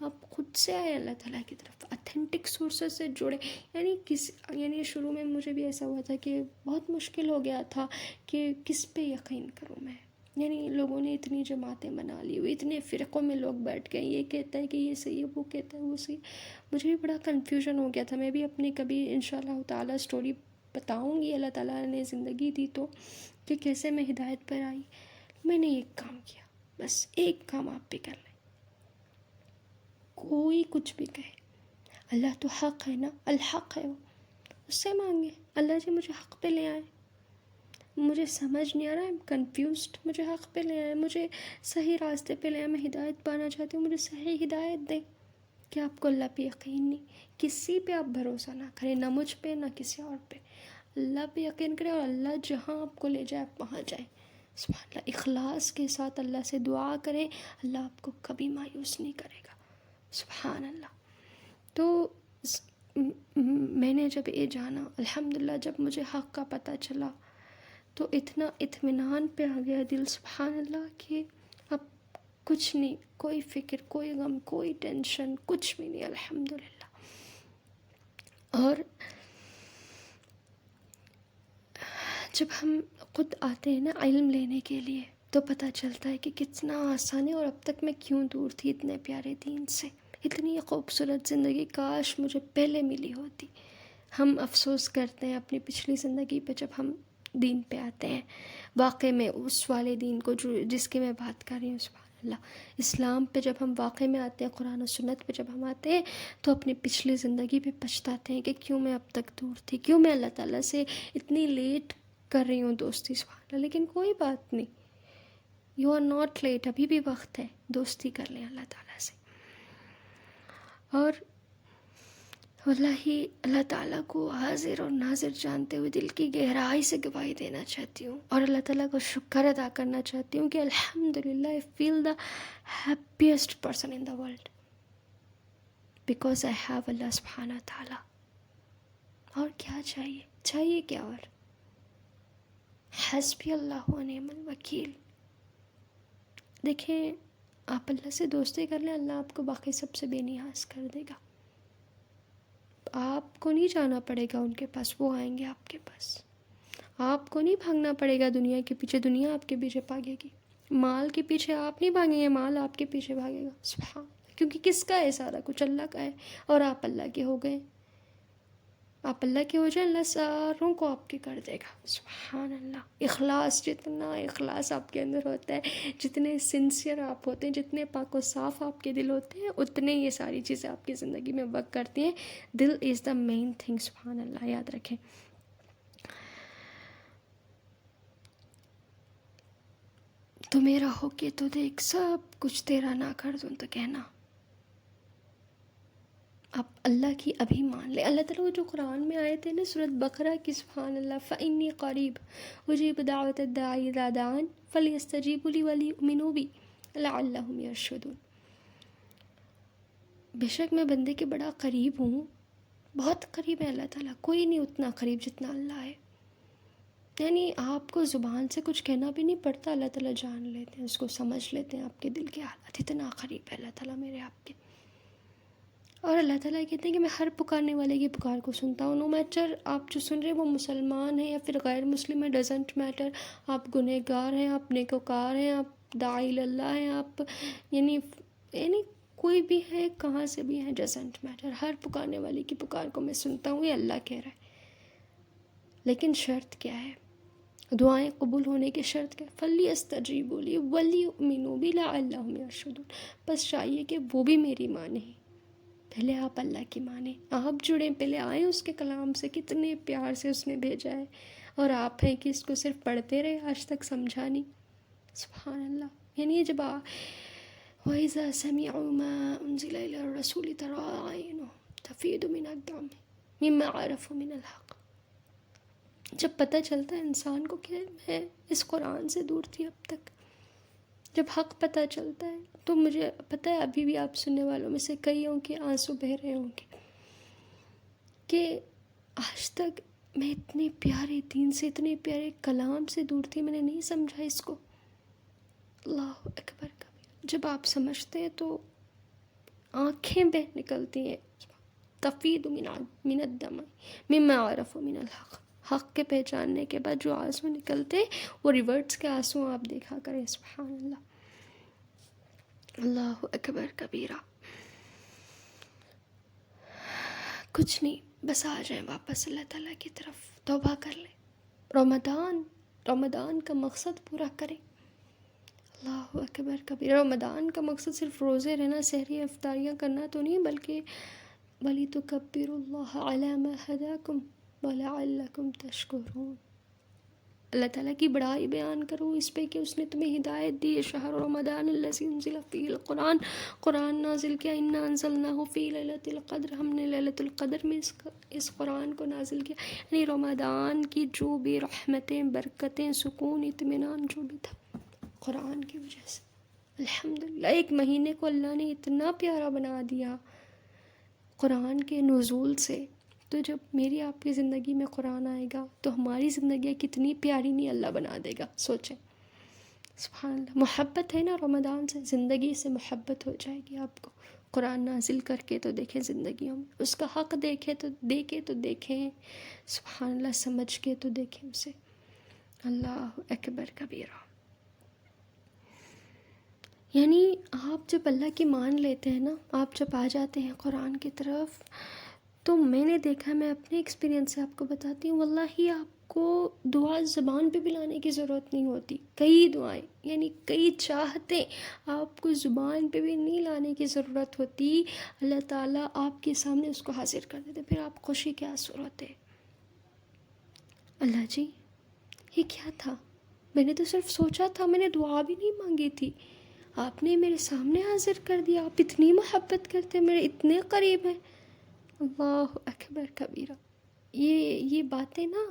S1: آپ خود سے آئے اللہ تعالیٰ کی طرف، اتھینٹک سورسز سے جڑے، یعنی شروع میں مجھے بھی ایسا ہوا تھا کہ بہت مشکل ہو گیا تھا کہ کس پہ یقین کروں میں، یعنی لوگوں نے اتنی جماعتیں بنا لی ہوئی، اتنے فرقوں میں لوگ بیٹھ گئے، یہ کہتا ہے کہ یہ صحیح ہے، وہ کہتا ہے وہ صحیح، مجھے بھی بڑا کنفیوژن ہو گیا تھا۔ میں بھی اپنی کبھی انشاءاللہ تعالیٰ سٹوری بتاؤں گی، اللہ تعالیٰ نے زندگی دی تو، کہ کیسے میں ہدایت پر آئی۔ میں نے ایک کام کیا، بس ایک کام آپ بھی کر لیں، کوئی کچھ بھی کہے، اللہ تو حق ہے نا، الحق ہے وہ، اس سے مانگے اللہ جی مجھے حق پہ لے آئے، مجھے سمجھ نہیں آ رہا، I'm confused، مجھے حق پہ لے آئے، مجھے صحیح راستے پہ لے آئے، میں ہدایت پانا چاہتی ہوں، مجھے صحیح ہدایت دیں۔ کہ آپ کو اللہ پہ یقین نہیں، کسی پہ آپ بھروسہ نہ کریں، نہ مجھ پہ نہ کسی اور پہ، اللہ پہ یقین کریں، اور اللہ جہاں آپ کو لے جائے آپ وہاں جائیں، سبحان اللہ، اخلاص کے ساتھ اللہ سے دعا کریں، اللہ آپ کو کبھی مایوس نہیں کرے گا، سبحان اللہ۔ تو میں نے جب یہ جانا، الحمدللہ جب مجھے حق کا پتہ چلا تو اتنا اطمینان پہ آ گیا دل، سبحان اللہ، کہ اب کچھ نہیں، کوئی فکر، کوئی غم، کوئی ٹینشن، کچھ بھی نہیں، الحمدللہ۔ اور جب ہم خود آتے ہیں نا علم لینے کے لیے تو پتہ چلتا ہے کہ کتنا آسان ہے، اور اب تک میں کیوں دور تھی اتنے پیارے دین سے، اتنی خوبصورت زندگی کاش مجھے پہلے ملی ہوتی۔ ہم افسوس کرتے ہیں اپنی پچھلی زندگی پہ جب ہم دین پہ آتے ہیں، واقع میں اس والے دین کو جس کی میں بات کر رہی ہوں، سبحان اللہ، اسلام پہ جب ہم واقع میں آتے ہیں، قرآن و سنت پہ جب ہم آتے ہیں تو اپنی پچھلی زندگی پہ پچھتاتے ہیں کہ کیوں میں اب تک دور تھی، کیوں میں اللہ تعالیٰ سے اتنی لیٹ کر رہی ہوں دوستی، سبحان اللہ۔ لیکن کوئی بات نہیں، یو آر ناٹ لیٹ، ابھی بھی وقت ہے، دوستی کر لیں اللہ تعالیٰ سے۔ اور واللہ اللہ تعالیٰ کو حاضر اور ناظر جانتے ہوئے دل کی گہرائی سے گواہی دینا چاہتی ہوں، اور اللہ تعالیٰ کو شکر ادا کرنا چاہتی ہوں کہ الحمدللہ I feel the happiest person in the world because I have Allah سبحانہ تعالیٰ۔ اور کیا چاہیے کیا؟ اور حسبی اللہ و نعم الوکیل۔ دیکھیں آپ اللہ سے دوستی کر لیں، اللہ آپ کو باقی سب سے بے نیاز کر دے گا، آپ کو نہیں جانا پڑے گا ان کے پاس، وہ آئیں گے آپ کے پاس، آپ کو نہیں بھاگنا پڑے گا دنیا کے پیچھے، دنیا آپ کے پیچھے بھاگے گی، مال کے پیچھے آپ نہیں بھاگیں گے، مال آپ کے پیچھے بھاگے گا، سبحان، کیونکہ کس کا ہے سارا کچھ؟ اللہ کا ہے، اور آپ اللہ کے ہو گئے، آپ اللہ کے ہو جائیں، اللہ ساروں کو آپ کے کر دے گا. سبحان اللہ. اخلاص، جتنا اخلاص آپ کے اندر ہوتا ہے، جتنے سنسیئر آپ ہوتے ہیں، جتنے پاک و صاف آپ کے دل ہوتے ہیں، اتنے یہ ساری چیزیں آپ کی زندگی میں ورک کرتی ہیں. دل از دا مین تھنگ. سبحان اللہ. یاد رکھیں. تو میرا ہو کے تو دیکھ، سب کچھ تیرا نہ کر دوں تو کہنا. آپ اللہ کی ابھی مان لیں. اللہ تعالیٰ جو قرآن میں آئے تھے نا سورۃ بقرہ کی، سبحان اللہ، فَإِنِّي قَرِيبٌ أُجِيبُ دَعْوَةَ الدَّاعِ إِذَا دَعَانِ فَلْيَسْتَجِيبُوا لِي وَلْيُؤْمِنُوا بِي لَعَلَّهُمْ يَرْشُدُونَ. بے شک میں بندے کے بڑا قریب ہوں. بہت قریب ہے اللہ تعالیٰ. کوئی نہیں اتنا قریب جتنا اللہ ہے. یعنی آپ کو زبان سے کچھ کہنا بھی نہیں پڑتا، اللہ تعالیٰ جان لیتے ہیں، اس کو سمجھ لیتے ہیں آپ کے دل کے حالات. اتنا قریب ہے اللہ تعالیٰ میرے آپ کے. اور اللہ تعالیٰ کہتے ہیں کہ میں ہر پکارنے والے کی پکار کو سنتا ہوں. نو میٹر آپ جو سن رہے ہیں وہ مسلمان ہیں یا پھر غیر مسلم ہے، ڈزنٹ میٹر. آپ گنہگار ہیں، آپ نیکوکار ہیں، آپ داعی اللہ ہیں، آپ یعنی کوئی بھی ہے، کہاں سے بھی ہیں، ڈزنٹ میٹر. ہر پکارنے والے کی پکار کو میں سنتا ہوں، یہ اللہ کہہ رہا ہے. لیکن شرط کیا ہے؟ دعائیں قبول ہونے کی شرط کیا؟ فَلْيَسْتَجِيبُوا لِي وَلْيُؤْمِنُوا بِي لَعَلَّهُمْ يَرْشُدُونَ. بس چاہیے کہ وہ بھی میری مانیں. پہلے آپ اللہ کی مانیں، آپ جڑیں، پہلے آئیں اس کے کلام سے. کتنے پیار سے اس نے بھیجا ہے، اور آپ ہیں کہ اس کو صرف پڑھتے رہے، آج تک سمجھا نہیں. سبحان اللہ. یعنی جب وَإِذَا سَمِعُوا مَا أُنزِلَ إِلَى الرَّسُولِ تَرَىٰ أَعْيُنَهُمْ تَفِيضُ مِنَ الدَّمْعِ مِمَّا عَرَفُوا مِنَ الْحَقِّ. جب پتہ چلتا ہے انسان کو کہ میں اس قرآن سے دور تھی اب تک، جب حق پتہ چلتا ہے، تو مجھے پتہ ہے ابھی بھی آپ سننے والوں میں سے کئی ہوں کہ آنسو بہہ رہے ہوں گے کہ آج تک میں اتنے پیارے دین سے، اتنے پیارے کلام سے دور تھی، میں نے نہیں سمجھا اس کو. اللہ اکبر کبیر. جب آپ سمجھتے ہیں تو آنکھیں بہ نکلتی ہیں. تفیض من الدمع مما عرفوا من الحق. حق کے پہچاننے کے بعد جو آنسو نکلتے وہ ریورٹس کے آنسو آپ دیکھا کریں. سبحان اللہ. اللہ اکبر کبیرہ. کچھ نہیں، بس آ جائیں واپس اللہ تعالیٰ کی طرف، توبہ کر لیں. رمضان کا مقصد پورا کریں. اللہ اکبر کبیرہ. رمضان کا مقصد صرف روزے رہنا، سحری افطاریاں کرنا تو نہیں، بلکہ وَلِتُكَبِّرُوا اللَّهَ عَلَى مَا هَدَاكُمْ وَلَعَلَّكُمْ تَشْكُرُونَ. اللہ تعالیٰ کی بڑائی بیان کرو اس پہ کہ اس نے تمہیں ہدایت دی ہے. شہر رمضان الذی انزل فیہ القرآن. قرآن نازل کیا. انا انزلناہ فی لیلۃ القدر. ہم نے لیلۃ القدر میں اس قرآن کو نازل کیا. یعنی رمضان کی جو بھی رحمتیں، برکتیں، سکون، اطمینان جو بھی تھا قرآن کی وجہ سے. الحمدللہ. ایک مہینے کو اللہ نے اتنا پیارا بنا دیا قرآن کے نزول سے. تو جب میری آپ کی زندگی میں قرآن آئے گا تو ہماری زندگیاں کتنی پیاری نہیں اللہ بنا دے گا. سوچیں. سبحان اللہ. محبت ہے نا رمضان سے، زندگی سے محبت ہو جائے گی آپ کو. قرآن نازل کر کے تو دیکھیں زندگیوں میں، اس کا حق دیکھیں تو دیکھیں. سبحان اللہ. سمجھ کے تو دیکھیں اسے. اللہ اکبر کبیرہ. یعنی آپ جب اللہ کی مان لیتے ہیں نا، آپ جب آ جاتے ہیں قرآن کی طرف، تو میں نے دیکھا، میں اپنے ایکسپیرینس سے آپ کو بتاتی ہوں، واللہ آپ کو دعا زبان پہ بھی لانے کی ضرورت نہیں ہوتی. کئی دعائیں، یعنی کئی چاہتے آپ کو زبان پہ بھی نہیں لانے کی ضرورت ہوتی. اللہ تعالیٰ آپ کے سامنے اس کو حاضر کر دیتے. پھر آپ خوشی کے آنسو روتے. اللہ جی یہ کیا تھا، میں نے تو صرف سوچا تھا، میں نے دعا بھی نہیں مانگی تھی، آپ نے میرے سامنے حاضر کر دیا. آپ اتنی محبت کرتے ہیں، میرے اتنے قریب ہیں. اللہ اکبر کبیرہ. یہ باتیں نا،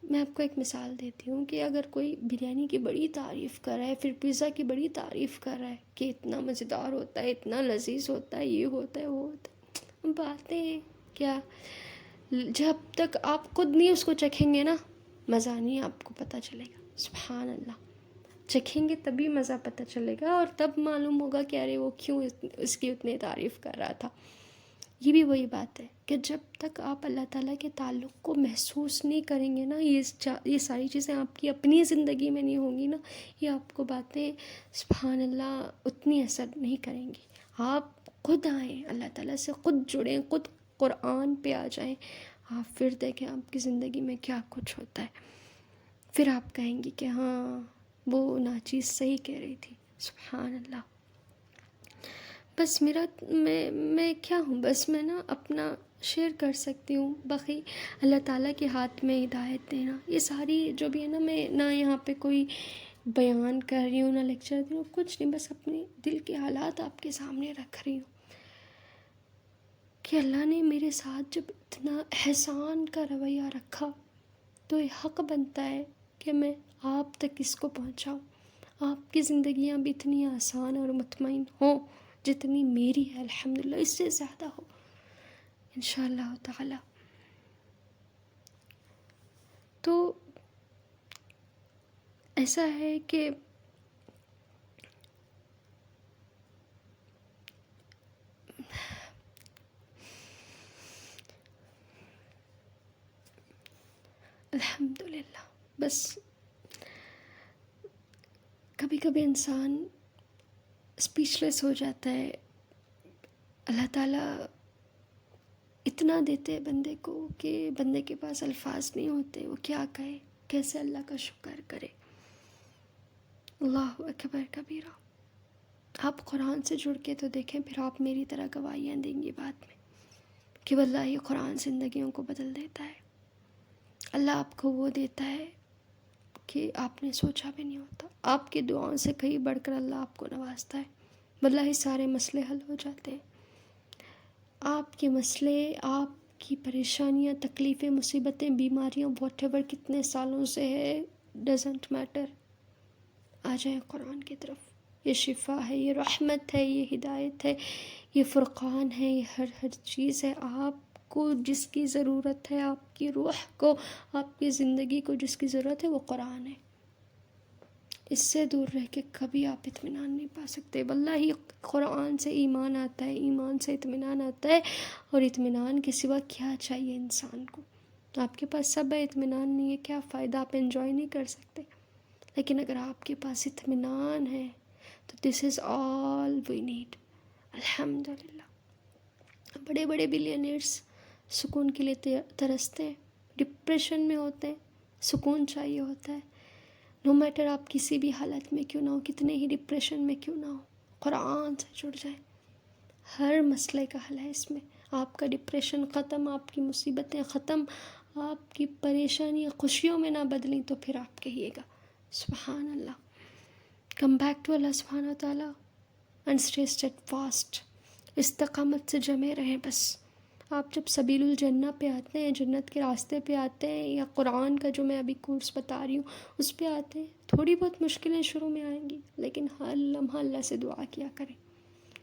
S1: میں آپ کو ایک مثال دیتی ہوں کہ اگر کوئی بریانی کی بڑی تعریف کر رہا ہے، پھر پیزا کی بڑی تعریف کر رہا ہے کہ اتنا مزیدار ہوتا ہے، اتنا لذیذ ہوتا ہے، یہ ہوتا ہے، وہ ہوتا ہے، باتیں کیا، جب تک آپ خود نہیں اس کو چکھیں گے نا مزہ نہیں آپ کو پتہ چلے گا. سبحان اللہ. چکھیں گے تبھی مزہ پتہ چلے گا، اور تب معلوم ہوگا کہ ارے وہ کیوں اس کی اتنی تعریف کر رہا تھا. یہ بھی وہی بات ہے کہ جب تک آپ اللہ تعالیٰ کے تعلق کو محسوس نہیں کریں گے نا، یہ ساری چیزیں آپ کی اپنی زندگی میں نہیں ہوں گی نا، یہ آپ کو باتیں سبحان اللہ اتنی اثر نہیں کریں گی. آپ خود آئیں اللہ تعالیٰ سے، خود جڑیں، خود قرآن پہ آ جائیں. آپ پھر دیکھیں آپ کی زندگی میں کیا کچھ ہوتا ہے، پھر آپ کہیں گی کہ ہاں وہ ناچیز صحیح کہہ رہی تھی. سبحان اللہ. بس میں کیا ہوں، بس میں نا اپنا شیئر کر سکتی ہوں، باقی اللہ تعالیٰ کے ہاتھ میں ہدایت دینا. یہ ساری جو بھی ہے نا، میں نہ یہاں پہ کوئی بیان کر رہی ہوں نہ لیکچر دے رہی ہوں، کچھ نہیں، بس اپنے دل کے حالات آپ کے سامنے رکھ رہی ہوں کہ اللہ نے میرے ساتھ جب اتنا احسان کا رویہ رکھا تو یہ حق بنتا ہے کہ میں آپ تک اس کو پہنچاؤں. آپ کی زندگیاں بھی اتنی آسان اور مطمئن ہوں جتنی میری ہے، الحمدللہ، اس سے زیادہ ہو انشاءاللہ تعالی. تو ایسا ہے کہ الحمدللہ، بس کبھی کبھی انسان اسپیچ لیس ہو جاتا ہے. اللہ تعالیٰ اتنا دیتے ہیں بندے کو کہ بندے کے پاس الفاظ نہیں ہوتے، وہ کیا کہے، کیسے اللہ کا شکر کرے. اللہ اکبر کبیرہ. آپ قرآن سے جڑ کے تو دیکھیں، پھر آپ میری طرح گواہیاں دیں گی بعد میں کہ واللہ یہ قرآن زندگیوں کو بدل دیتا ہے. اللہ آپ کو وہ دیتا ہے کہ آپ نے سوچا بھی نہیں ہوتا. آپ کی دعاؤں سے کہیں بڑھ کر اللہ آپ کو نوازتا ہے. واللہ سارے مسئلے حل ہو جاتے ہیں. آپ کے مسئلے، آپ کی پریشانیاں، تکلیفیں، مصیبتیں، بیماریاں، واٹ ایور کتنے سالوں سے ہے، ڈزنٹ میٹر. آ جائیں قرآن کی طرف. یہ شفا ہے، یہ رحمت ہے، یہ ہدایت ہے، یہ فرقان ہے، یہ ہر چیز ہے. آپ کو جس کی ضرورت ہے، آپ کی روح کو، آپ کی زندگی کو جس کی ضرورت ہے، وہ قرآن ہے. اس سے دور رہ کے کبھی آپ اطمینان نہیں پا سکتے. واللہ قرآن سے ایمان آتا ہے، ایمان سے اطمینان آتا ہے، اور اطمینان کے سوا کیا چاہیے انسان کو. آپ کے پاس سب ہے، اطمینان نہیں ہے، کیا فائدہ، آپ انجوائے نہیں کر سکتے. لیکن اگر آپ کے پاس اطمینان ہے تو دس از آل وی نیڈ. الحمدللہ. بڑے بڑے بلینئرز سکون کے لیے ترستے ہیں، ڈپریشن میں ہوتے ہیں، سکون چاہیے ہوتا ہے. نو میٹر آپ کسی بھی حالت میں کیوں نہ ہو، کتنے ہی ڈپریشن میں کیوں نہ ہو، قرآن سے جڑ جائیں. ہر مسئلے کا حل ہے اس میں. آپ کا ڈپریشن ختم، آپ کی مصیبتیں ختم، آپ کی پریشانیاں خوشیوں میں نہ بدلیں تو پھر آپ کہیے گا سبحان اللہ. کم بیک ٹو اللہ سبحانہ و تعالیٰ اینڈ اسٹے اسٹیڈفاسٹ. استقامت سے جمے رہیں. بس آپ جب سبیل الجنہ پہ آتے ہیں، جنت کے راستے پہ آتے ہیں، یا قرآن کا جو میں ابھی کورس بتا رہی ہوں اس پہ آتے ہیں، تھوڑی بہت مشکلیں شروع میں آئیں گی، لیکن ہر لمحہ اللہ سے دعا کیا کریں.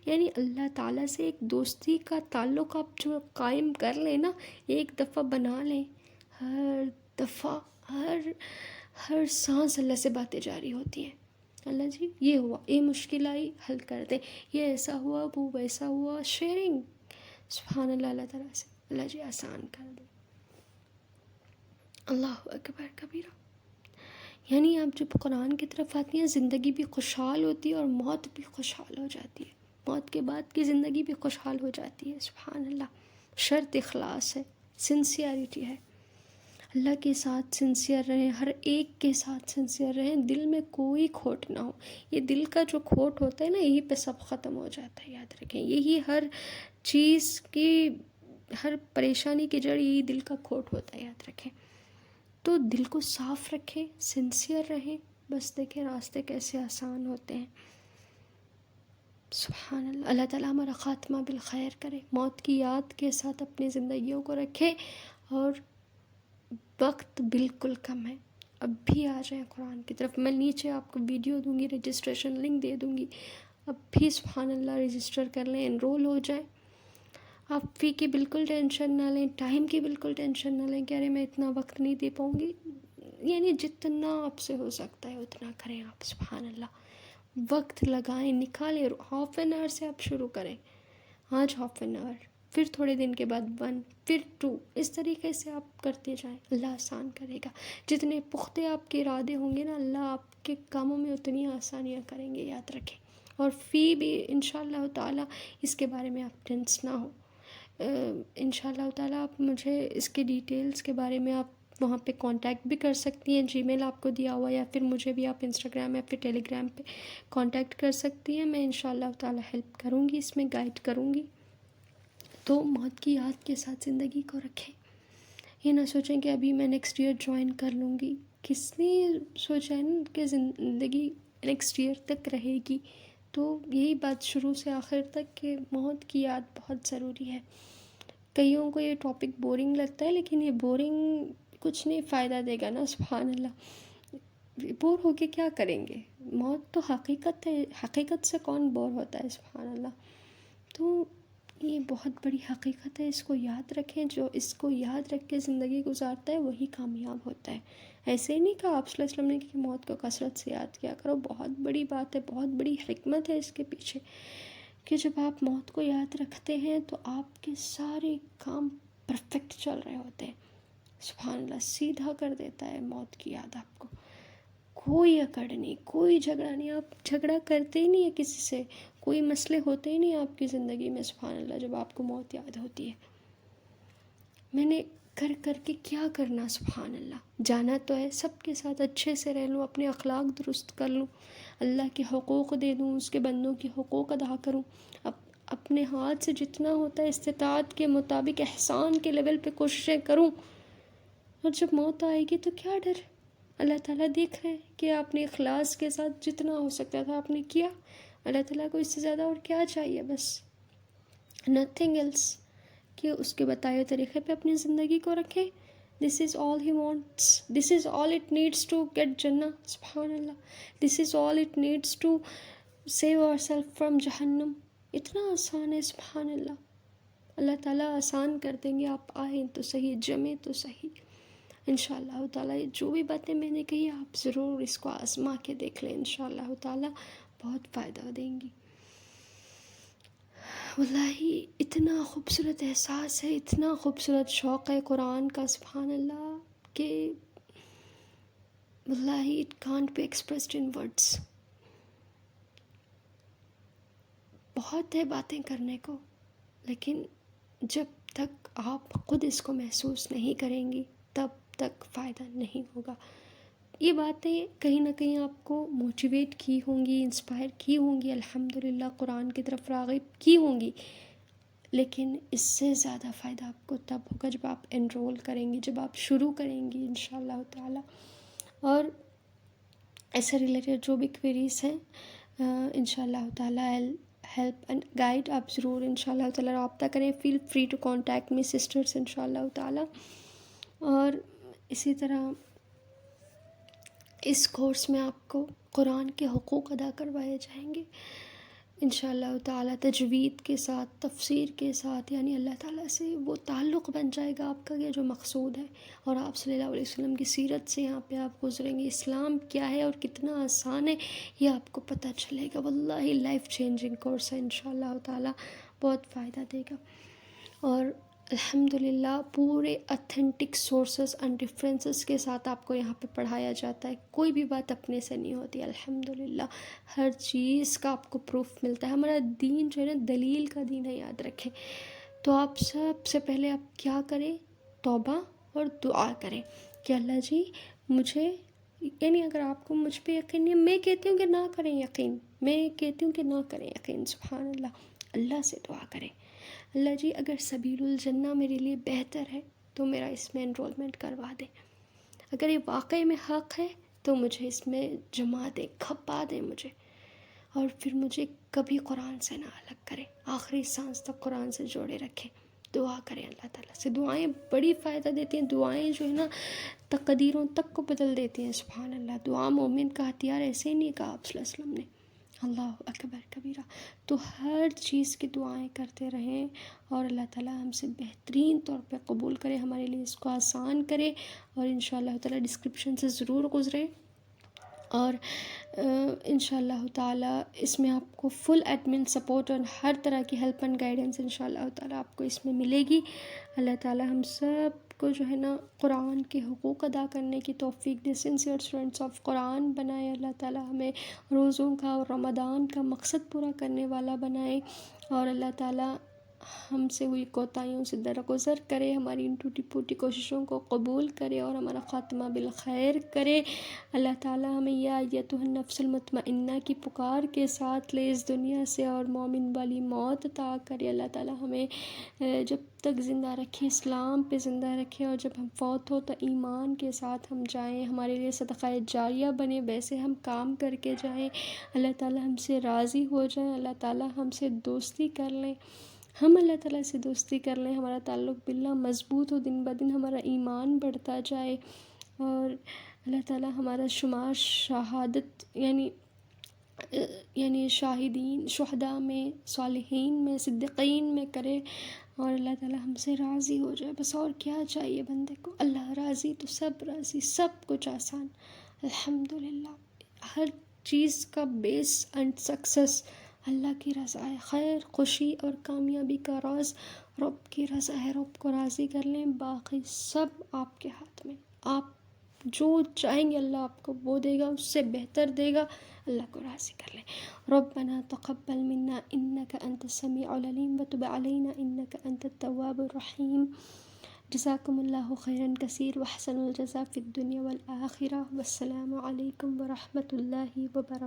S1: یعنی اللہ تعالیٰ سے ایک دوستی کا تعلق آپ جو قائم کر لیں نا، ایک دفعہ بنا لیں، ہر دفعہ ہر سانس اللہ سے باتیں جاری ہوتی ہیں. اللہ جی یہ ہوا، یہ مشکل آئی، حل کر دیں، یہ ایسا ہوا، وہ ویسا ہوا، شیئرنگ. سبحان اللہ. اللہ تعالیٰ سے اللہ جی آسان کر دیں. اللہ اکبر کبیرہ. یعنی آپ جب قرآن کی طرف آتی ہیں، زندگی بھی خوشحال ہوتی ہے اور موت بھی خوشحال ہو جاتی ہے. موت کے بعد کی زندگی بھی خوشحال ہو جاتی ہے. سبحان اللہ. شرط اخلاص ہے، سنسیئرٹی ہے. اللہ کے ساتھ سنسیئر رہیں، ہر ایک کے ساتھ سنسیئر رہیں، دل میں کوئی کھوٹ نہ ہو. یہ دل کا جو کھوٹ ہوتا ہے نا، یہی پہ سب ختم ہو جاتا ہے. یاد رکھیں، یہی ہر چیز کی، ہر پریشانی کی جڑ یہی دل کا کھوٹ ہوتا ہے. یاد رکھیں. تو دل کو صاف رکھیں، سنسیئر رہیں، بس دیکھیں راستے کیسے آسان ہوتے ہیں. سبحان اللہ. اللہ تعالیٰ ہمارا خاتمہ بالخیر کرے. موت کی یاد کے ساتھ اپنی زندگیوں کو رکھیں. اور وقت بالکل کم ہے، اب بھی آ جائیں قرآن کی طرف. میں نیچے آپ کو ویڈیو دوں گی، رجسٹریشن لنک دے دوں گی. اب بھی سبحان اللہ رجسٹر کر لیں، انرول ہو جائیں. آپ فی کی بالکل ٹینشن نہ لیں، ٹائم کی بالکل ٹینشن نہ لیں کہ ارے میں اتنا وقت نہیں دے پاؤں گی. یعنی جتنا آپ سے ہو سکتا ہے اتنا کریں آپ. سبحان اللہ. وقت لگائیں، نکالیں. ہاف این آور سے آپ شروع کریں. آج ہاف این آور، پھر تھوڑے دن کے بعد 1، پھر 2، اس طریقے سے آپ کرتے جائیں. اللہ آسان کرے گا. جتنے پختے آپ کے ارادے ہوں گے نا، اللہ آپ کے کاموں میں اتنی آسانیاں کریں گے. یاد رکھیں. اور فی بھی انشاءاللہ تعالی اس کے بارے میں آپ ٹینس نہ ہو. انشاءاللہ تعالیٰ آپ مجھے اس کے ڈیٹیلز کے بارے میں آپ وہاں پہ کانٹیکٹ بھی کر سکتی ہیں، جی میل آپ کو دیا ہوا، یا پھر مجھے بھی آپ انسٹاگرام یا پھر ٹیلی گرام پہ کانٹیکٹ کر سکتی ہیں. میں انشاءاللہ تعالیٰ ہیلپ کروں گی، اس میں گائیڈ کروں گی. تو موت کی یاد کے ساتھ زندگی کو رکھیں. یہ نہ سوچیں کہ ابھی میں نیکسٹ ایئر جوائن کر لوں گی. کس نے سوچا ہے نا کہ زندگی نیکسٹ ایئر تک رہے گی؟ تو یہی بات شروع سے آخر تک کہ موت کی یاد بہت ضروری ہے. کئیوں کو یہ ٹاپک بورنگ لگتا ہے، لیکن یہ بورنگ کچھ نہیں فائدہ دے گا نا. سبحان اللہ، بور ہو کے کیا کریں گے؟ موت تو حقیقت ہے، حقیقت سے کون بور ہوتا ہے؟ سبحان اللہ. تو یہ بہت بڑی حقیقت ہے، اس کو یاد رکھیں. جو اس کو یاد رکھ کے زندگی گزارتا ہے وہی کامیاب ہوتا ہے. ایسے ہی نہیں کہا آپ صلی اللہ علیہ وسلم نے کہ موت کو کثرت سے یاد کیا کرو. بہت بڑی بات ہے، بہت بڑی حکمت ہے اس کے پیچھے، کہ جب آپ موت کو یاد رکھتے ہیں تو آپ کے سارے کام پرفیکٹ چل رہے ہوتے ہیں. سبحان اللہ، سیدھا کر دیتا ہے موت کی یاد آپ کو. کوئی اکڑ نہیں، کوئی جھگڑا نہیں. آپ جھگڑا کرتے ہی نہیں ہے کسی سے، کوئی مسئلے ہوتے ہی نہیں آپ کی زندگی میں. سبحان اللہ، جب آپ کو موت یاد ہوتی ہے. میں نے کر کر کے کیا کرنا؟ سبحان اللہ. جانا تو ہے، سب کے ساتھ اچھے سے رہ لوں، اپنے اخلاق درست کر لوں، اللہ کے حقوق دے دوں، اس کے بندوں کے حقوق ادا کروں، اپنے ہاتھ سے جتنا ہوتا ہے استطاعت کے مطابق احسان کے لیول پہ کوششیں کروں. اور جب موت آئے گی تو کیا ڈر؟ اللہ تعالیٰ دیکھ رہے ہیں کہ آپ نے اخلاص کے ساتھ جتنا ہو سکتا تھا آپ نے کیا. اللہ تعالیٰ کو اس سے زیادہ اور کیا چاہیے؟ بس نتھنگ ایلس، کہ اس کے بتائے ہوئے طریقے پہ اپنی زندگی کو رکھیں. This is all he wants, this is all it needs to get جنہ. سبحان اللہ، this is all it needs to save our self from جہنم. اتنا آسان ہے. سبحان اللہ، اللہ تعالیٰ آسان کر دیں گے. آپ آئیں تو صحیح، جمیں تو صحیح. انشاءاللہ تعالیٰ جو بھی باتیں میں نے کہی آپ ضرور اس کو آزما کے دیکھ لیں. انشاءاللہ تعالیٰ بہت فائدہ دیں گی. واللہ اتنا خوبصورت احساس ہے، اتنا خوبصورت شوق ہے قرآن کا. سبحان اللہ، کہ واللہ it can't be expressed in words. بہت ہے باتیں کرنے کو، لیکن جب تک آپ خود اس کو محسوس نہیں کریں گی تب تک فائدہ نہیں ہوگا. یہ باتیں کہیں نہ کہیں آپ کو موٹیویٹ کی ہوں گی، انسپائر کی ہوں گی، الحمدللہ قرآن کی طرف راغب کی ہوں گی، لیکن اس سے زیادہ فائدہ آپ کو تب ہوگا جب آپ انرول کریں گی، جب آپ شروع کریں گی انشاءاللہ تعالی. اور ایسے ریلیٹڈ جو بھی کویریز ہیں انشاءاللہ تعالی ہیلپ اینڈ گائیڈ، آپ ضرور انشاءاللہ تعالی رابطہ کریں. Feel free to contact me sisters انشاءاللہ تعالی. اور اسی طرح اس کورس میں آپ کو قرآن کے حقوق ادا کروائے جائیں گے انشاءاللہ تعالی، تجوید کے ساتھ، تفسیر کے ساتھ. یعنی اللہ تعالیٰ سے وہ تعلق بن جائے گا آپ کا کہ جو مقصود ہے. اور آپ صلی اللہ علیہ وسلم کی سیرت سے یہاں پہ آپ گزریں گے. اسلام کیا ہے اور کتنا آسان ہے یہ آپ کو پتہ چلے گا. واللہ لائف چینجنگ کورس ہے انشاءاللہ تعالی، بہت فائدہ دے گا. اور الحمدللہ پورے اتھینٹک سورسز اینڈ ریفرنسز کے ساتھ آپ کو یہاں پہ پڑھایا جاتا ہے. کوئی بھی بات اپنے سے نہیں ہوتی الحمدللہ. ہر چیز کا آپ کو پروف ملتا ہے. ہمارا دین جو ہے نا دلیل کا دین ہے، یاد رکھیں. تو آپ سب سے پہلے آپ کیا کریں؟ توبہ اور دعا کریں کہ اللہ جی مجھے، یعنی اگر آپ کو مجھ پہ یقین نہیں ہے، میں کہتی ہوں کہ نہ کریں یقین، میں کہتی ہوں کہ نہ کریں یقین. سبحان اللہ، اللہ سے دعا کریں اللہ جی اگر سبیل الجنہ میرے لیے بہتر ہے تو میرا اس میں انرولمنٹ کروا دیں. اگر یہ واقعی میں حق ہے تو مجھے اس میں جما دیں، کھپا دیں مجھے. اور پھر مجھے کبھی قرآن سے نہ الگ کریں، آخری سانس تک قرآن سے جوڑے رکھیں. دعا کریں اللہ تعالیٰ سے. دعائیں بڑی فائدہ دیتی ہیں. دعائیں جو ہے نا تقدیروں تک کو بدل دیتی ہیں. سبحان اللہ، دعا مومن کا ہتھیار، ایسے ہی نہیں کہا آپ صلی اللہ علیہ وسلم نے. اللہ اکبر کبیرہ. تو ہر چیز کی دعائیں کرتے رہیں اور اللہ تعالیٰ ہم سے بہترین طور پہ قبول کرے، ہمارے لیے اس کو آسان کرے. اور انشاءاللہ تعالیٰ ڈسکرپشن سے ضرور گزرے. اور انشاءاللہ تعالیٰ اس میں آپ کو فل ایڈمن سپورٹ اور ہر طرح کی ہیلپ اینڈ گائیڈنس انشاءاللہ تعالیٰ آپ کو اس میں ملے گی. اللہ تعالیٰ ہم سب کو جو ہے نا قرآن کے حقوق ادا کرنے کی توفیق دے، سنسیئر اسٹوڈنٹس آف قرآن بنائے. اللہ تعالیٰ ہمیں روزوں کا اور رمضان کا مقصد پورا کرنے والا بنائے. اور اللہ تعالیٰ ہم سے ہوئی کوتاہیوں سے درگزر کرے، ہماری ان ٹوٹی پھوٹی کوششوں کو قبول کرے اور ہمارا خاتمہ بالخیر کرے۔ اللہ تعالیٰ ہمیں یا ایتھا النفس المطمئنہ کی پکار کے ساتھ لے اس دنیا سے اور مومن والی موت عطا کرے۔ اللہ تعالیٰ ہمیں جب تک زندہ رکھے اسلام پہ زندہ رکھے، اور جب ہم فوت ہو تو ایمان کے ساتھ ہم جائیں، ہمارے لیے صدقہ جاریہ بنے، ویسے ہم کام کر کے جائیں، اللہ تعالیٰ ہم سے راضی ہو جائیں، اللہ تعالیٰ ہم سے دوستی کر لیں، ہم اللہ تعالیٰ سے دوستی کر لیں، ہمارا تعلق باللہ مضبوط ہو، دن بدن ہمارا ایمان بڑھتا جائے، اور اللہ تعالیٰ ہمارا شمار شہادت یعنی شاہدین، شہداء میں، صالحین میں، صدیقین میں کرے، اور اللہ تعالیٰ ہم سے راضی ہو جائے۔ بس اور کیا چاہیے بندے کو؟ اللہ راضی تو سب راضی، سب کچھ آسان، الحمدللہ۔ ہر چیز کا بیس اینڈ سکسیس اللہ کی رضا ہے، خیر خوشی اور کامیابی کا راز رب کی رضا ہے۔ رب کو راضی کر لیں، باقی سب آپ کے ہاتھ میں، آپ جو چاہیں گے اللہ آپ کو وہ دے گا، اس سے بہتر دے گا، اللہ کو راضی کر لیں۔ ربنا تقبل منا انک انت السمیع العلیم وتب علینا انک انت التواب الرحیم۔ جزاکم اللہ خیرا کثیر واحسن الجزاء فی الدنیا والآخرہ، والسلام علیکم ورحمۃ اللہ وبرکاتہ۔